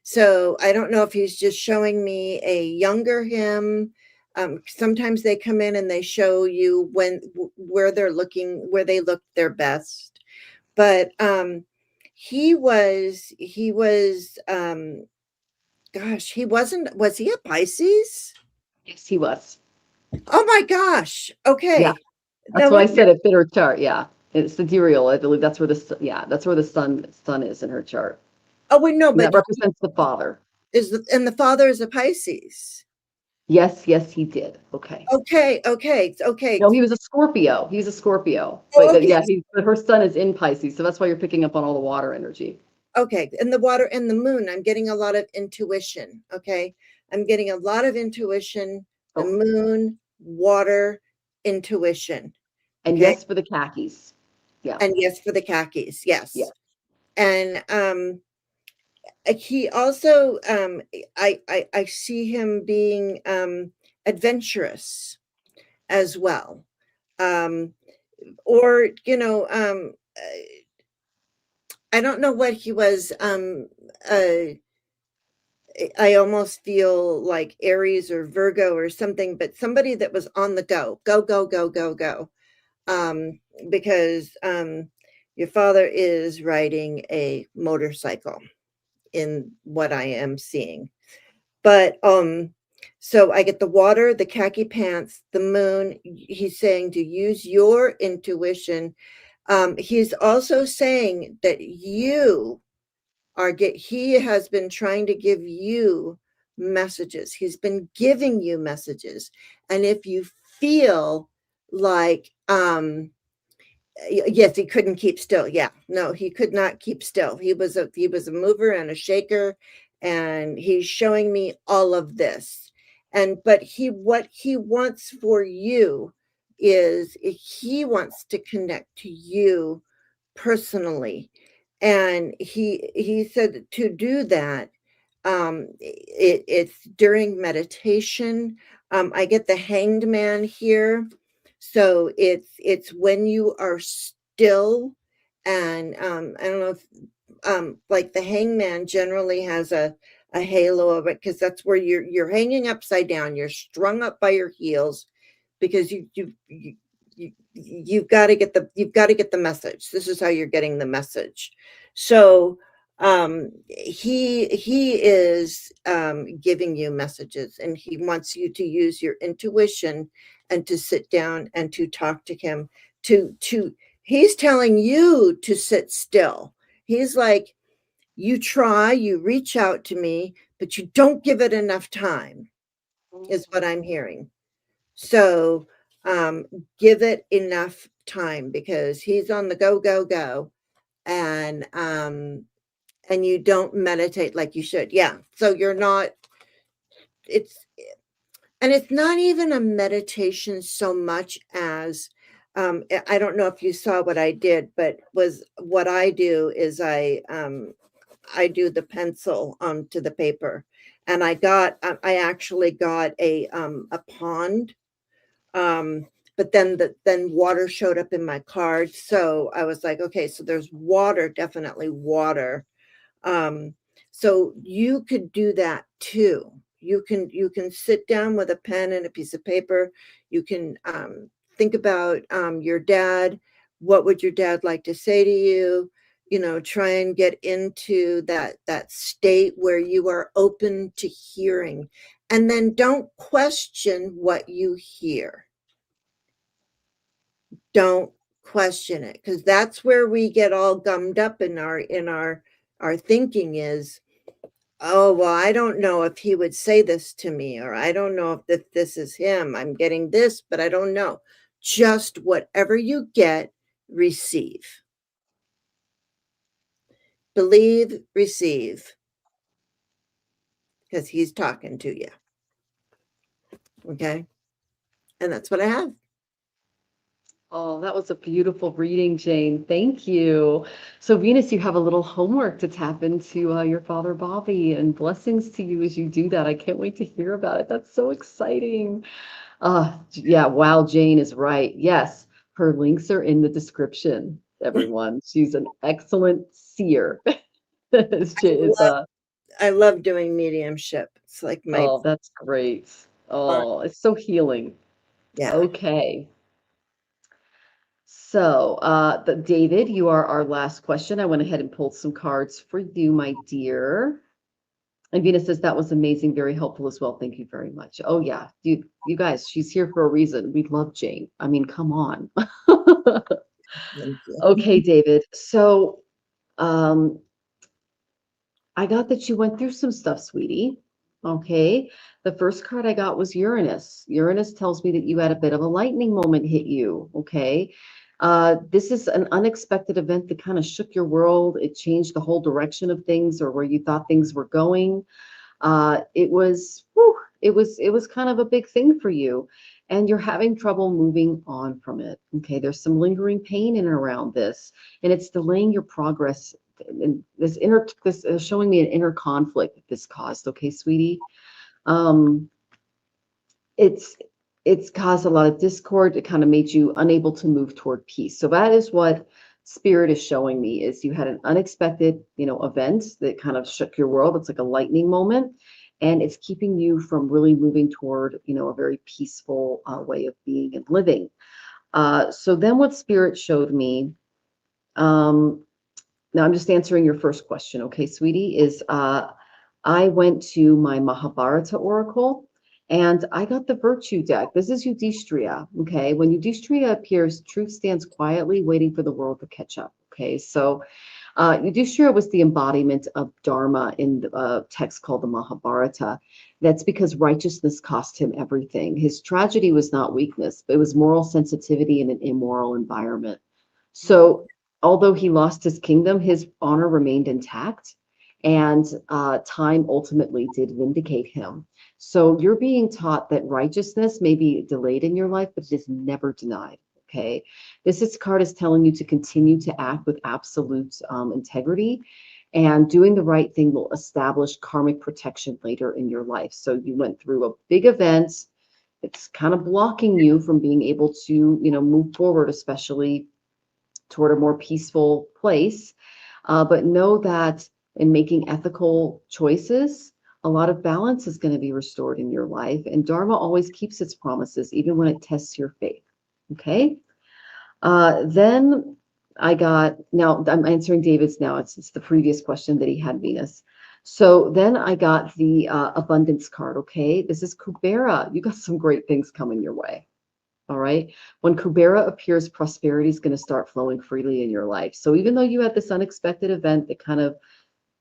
So I don't know if he's just showing me a younger him. Sometimes they come in and they show you where they're looking, where they look their best. But he was gosh, he wasn't was he a Pisces? Yes, he was. Oh my gosh. Yeah, Okay. that's No why I wonder. said it fit her chart. Yeah, it's sidereal. I believe that's where that's where the sun is in her chart, Oh wait, no, and but that represents the father. and the father is a Pisces. Yes, yes, he did. Okay. Okay, okay, okay. No, he was a Scorpio. He's a Scorpio. Oh, okay, Yeah, but her sun is in Pisces, so that's why you're picking up on all the water energy. okay. And the water and the moon, I'm getting a lot of intuition. Okay. I'm getting a lot of intuition, the Oh, moon, water, intuition. and Okay. yes for the khakis. Yeah, And yes, for the khakis. yeah. Yes. And he also I see him being adventurous as well. Um or I don't know what he was. I almost feel like Aries or Virgo or something, but somebody that was on the go, go, go, go, go, go. Because your father is riding a motorcycle in what I am seeing. But so I get the water, the khaki pants, the moon. He's saying to use your intuition. He's also saying that he has been trying to give you messages. He's been giving you messages. And if you feel like yes, he couldn't keep still. Yeah. No, he could not keep still. He was a mover and a shaker, and he's showing me all of this. And but what he wants for you is he wants to connect to you personally. And he said to do that, it's during meditation. I get the hanged man here, so it's when you are still. And I don't know if like the hangman generally has a halo of it, because that's where you're hanging upside down, you're strung up by your heels, because you've got to get the message. This is how you're getting the message. So he is giving you messages, and he wants you to use your intuition and to sit down and to talk to him. To He's telling you to sit still. He's like, you reach out to me, but you don't give it enough time, is what I'm hearing. So give it enough time, because he's on the go, go, go. And you don't meditate like you should. Yeah. So you're not, it's, and it's not even a meditation so much as, I don't know if you saw what I did, but what I do is I do the pencil onto the paper, and I actually got a pond, but then water showed up in my card, so I was like, okay, so there's water, definitely water. Um, so you could do that too. You can sit down with a pen and a piece of paper. You can think about your dad. What would your dad like to say to you? Try and get into that state where you are open to hearing, and then don't question what you hear. Don't question it, because that's where we get all gummed up in our thinking is, oh, well, I don't know if he would say this to me, or I don't know if this is him. I'm getting this, but I don't know. Just whatever you get, receive. Believe, receive, because he's talking to you. Okay? And that's what I have. Oh, that was a beautiful reading, Jane. Thank you. So, Venus, you have a little homework to tap into your father, Bobby, and blessings to you as you do that. I can't wait to hear about it. That's so exciting. Yeah, wow, Jane is right. Yes, her links are in the description, everyone. She's an excellent seer. I love doing mediumship. It's like my, Oh, that's great. Oh, it's so healing. yeah. Okay. So, David, you are our last question. I went ahead and pulled some cards for you, my dear. And Venus says that was amazing, very helpful as well. Thank you very much. Oh yeah, you guys, she's here for a reason. We love Jane. I mean, come on. Thank you. Okay, David. So, I got that you went through some stuff, sweetie. Okay. The first card I got was Uranus. Uranus tells me that you had a bit of a lightning moment hit you. Okay. This is an unexpected event that kind of shook your world. It changed the whole direction of things or where you thought things were going. It was kind of a big thing for you, and you're having trouble moving on from it. Okay, there's some lingering pain in and around this, and it's delaying your progress. And this is showing me an inner conflict that this caused. Okay, sweetie, um, it's it's caused a lot of discord. It kind of made you unable to move toward peace. So that is what spirit is showing me is you had an unexpected, event that kind of shook your world. It's like a lightning moment, and it's keeping you from really moving toward, a very peaceful way of being and living. So then what spirit showed me, um, now I'm just answering your first question, okay, sweetie, is I went to my Mahabharata oracle and I got the virtue deck. This is Yudhishthira, okay? When Yudhishthira appears, truth stands quietly waiting for the world to catch up, okay? So Yudhishthira was the embodiment of Dharma in the text called the Mahabharata. That's because righteousness cost him everything. His tragedy was not weakness, but it was moral sensitivity in an immoral environment. So although he lost his kingdom, his honor remained intact, and time ultimately did vindicate him. So you're being taught that righteousness may be delayed in your life, but it is never denied. Okay, card is telling you to continue to act with absolute integrity, and doing the right thing will establish karmic protection later in your life. So you went through a big event. It's kind of blocking you from being able to, move forward, especially toward a more peaceful place. But know that in making ethical choices, a lot of balance is going to be restored in your life. And Dharma always keeps its promises, even when it tests your faith. Okay. Then I got, now I'm answering David's now. It's the previous question that he had, Venus. So then I got the abundance card. Okay. This is Kubera. You got some great things coming your way. All right. When Kubera appears, prosperity is going to start flowing freely in your life. So even though you had this unexpected event that kind of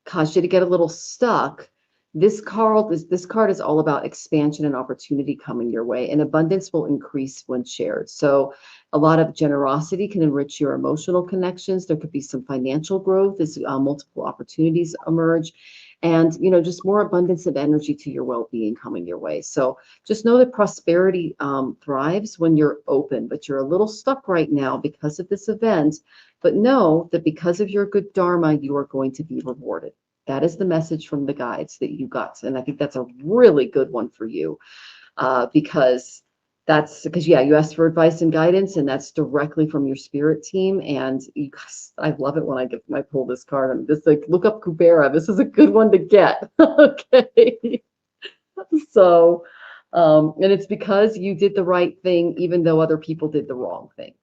caused you to get a little stuck, this card is all about expansion and opportunity coming your way, and abundance will increase when shared. So a lot of generosity can enrich your emotional connections. There could be some financial growth as multiple opportunities emerge, and just more abundance of energy to your well-being coming your way. So just know that prosperity thrives when you're open, but you're a little stuck right now because of this event. But know that because of your good dharma, you are going to be rewarded. That is the message from the guides that you got. And I think that's a really good one for you, because yeah, you asked for advice and guidance, and that's directly from your spirit team. And you guys, I love it when I pull this card. I'm just like, look up Kubera. This is a good one to get. Okay. So, and it's because you did the right thing, even though other people did the wrong thing.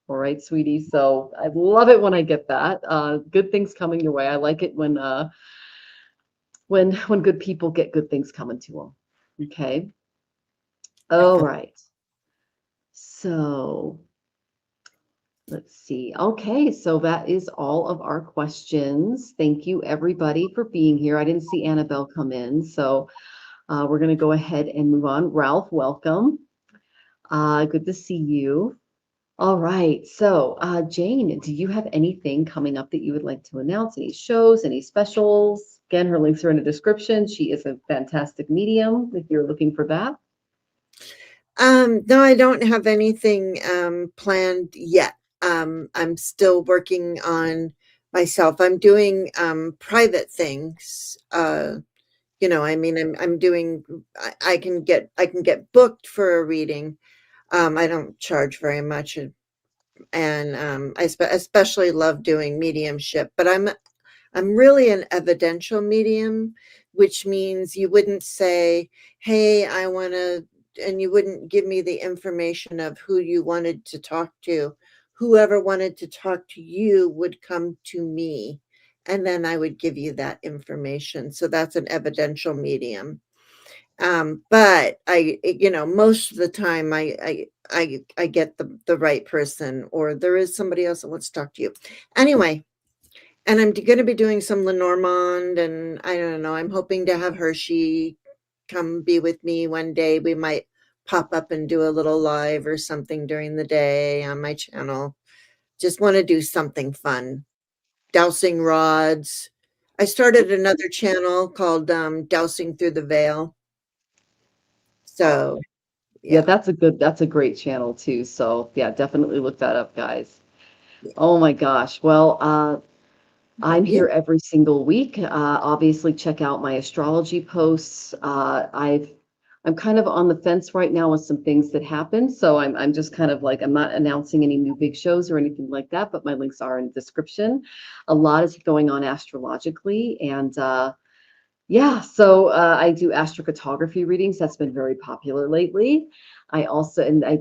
All right, sweetie. So I love it when I get that. Good things coming your way. I like it when good people get good things coming to them. Okay. All right. So let's see. Okay, so that is all of our questions. Thank you everybody for being here. I didn't see Annabelle come in, so we're going to go ahead and move on. Ralph, welcome. Good to see you. All right. So, Jane, do you have anything coming up that you would like to announce? Any shows, any specials? Again, her links are in the description. She is a fantastic medium if you're looking for that. No, I don't have anything planned yet. I'm still working on myself. I'm doing private things. I mean, I'm doing. I can get booked for a reading. I don't charge very much, and I especially love doing mediumship. But I'm really an evidential medium, which means you wouldn't say, "Hey, I want to," and you wouldn't give me the information of who you wanted to talk to. Whoever wanted to talk to you would come to me, and then I would give you that information. So that's an evidential medium. But most of the time I get the right person, or there is somebody else that wants to talk to you. Anyway, and I'm going to be doing some Lenormand, and I don't know, I'm hoping to have Hershey come be with me one day. We might pop up and do a little live or something during the day on my channel. Just want to do something fun. Dowsing rods. I started another channel called Dowsing Through the Veil. So, Yeah, yeah. that's a great channel too. So yeah, definitely look that up, guys. Oh my gosh. Well, I'm Yeah. here every single week. Obviously, check out my astrology posts. I'm kind of on the fence right now with some things that happened, so I'm just kind of like, I'm not announcing any new big shows or anything like that, but my links are in the description. A lot is going on astrologically, and yeah, so I do astrocartography readings. That's been very popular lately. I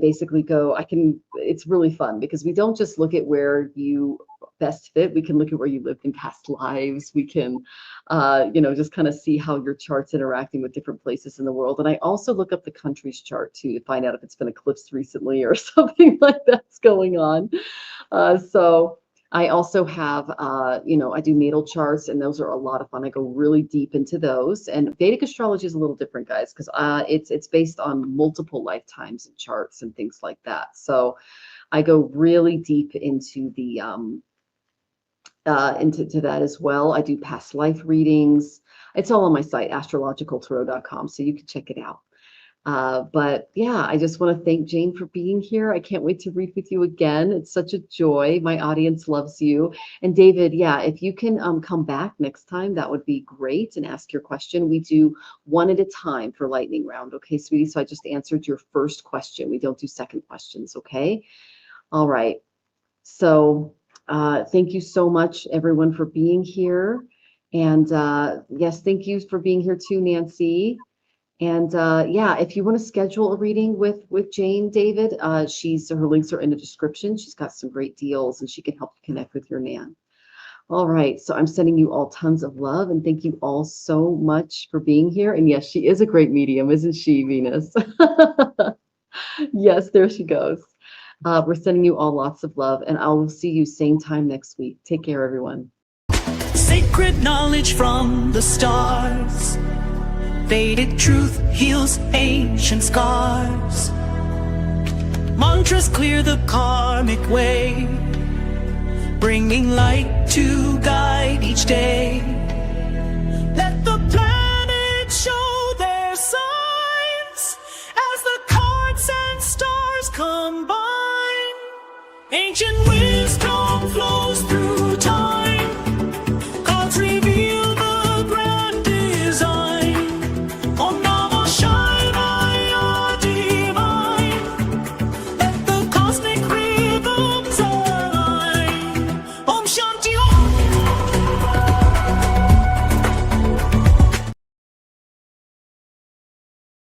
basically it's really fun because we don't just look at where you best fit. We can look at where you lived in past lives. We can, just kind of see how your chart's interacting with different places in the world. And I also look up the country's chart too to find out if it's been eclipsed recently or something like that's going on. So I also have, I do natal charts, and those are a lot of fun. I go really deep into those. And Vedic astrology is a little different, guys, because it's based on multiple lifetimes and charts and things like that. So I go really deep into the into that as well. I do past life readings. It's all on my site, astrologicaltarot.com, so you can check it out. But yeah, I just want to thank Jane for being here. I can't wait to read with you again. It's such a joy. My audience loves you. And David, yeah, if you can come back next time, that would be great, and ask your question. We do one at a time for lightning round. Okay, sweetie? So I just answered your first question. We don't do second questions, okay? All right. So Thank you so much, everyone, for being here. And yes, thank you for being here too, Nancy. And yeah, if you want to schedule a reading with Jane David, her links are in the description. She's got some great deals and she can help you connect with your Nan. All right, so I'm sending you all tons of love and thank you all so much for being here. And yes, she is a great medium, isn't she, Venus? Yes, there she goes. We're sending you all lots of love and I will see you same time next week. Take care, everyone. Sacred knowledge from the stars. Vedic truth heals ancient scars. Mantras clear the karmic way, bringing light to guide each day. Let the planets show their signs as the cards and stars combine. Ancient wisdom flows through time.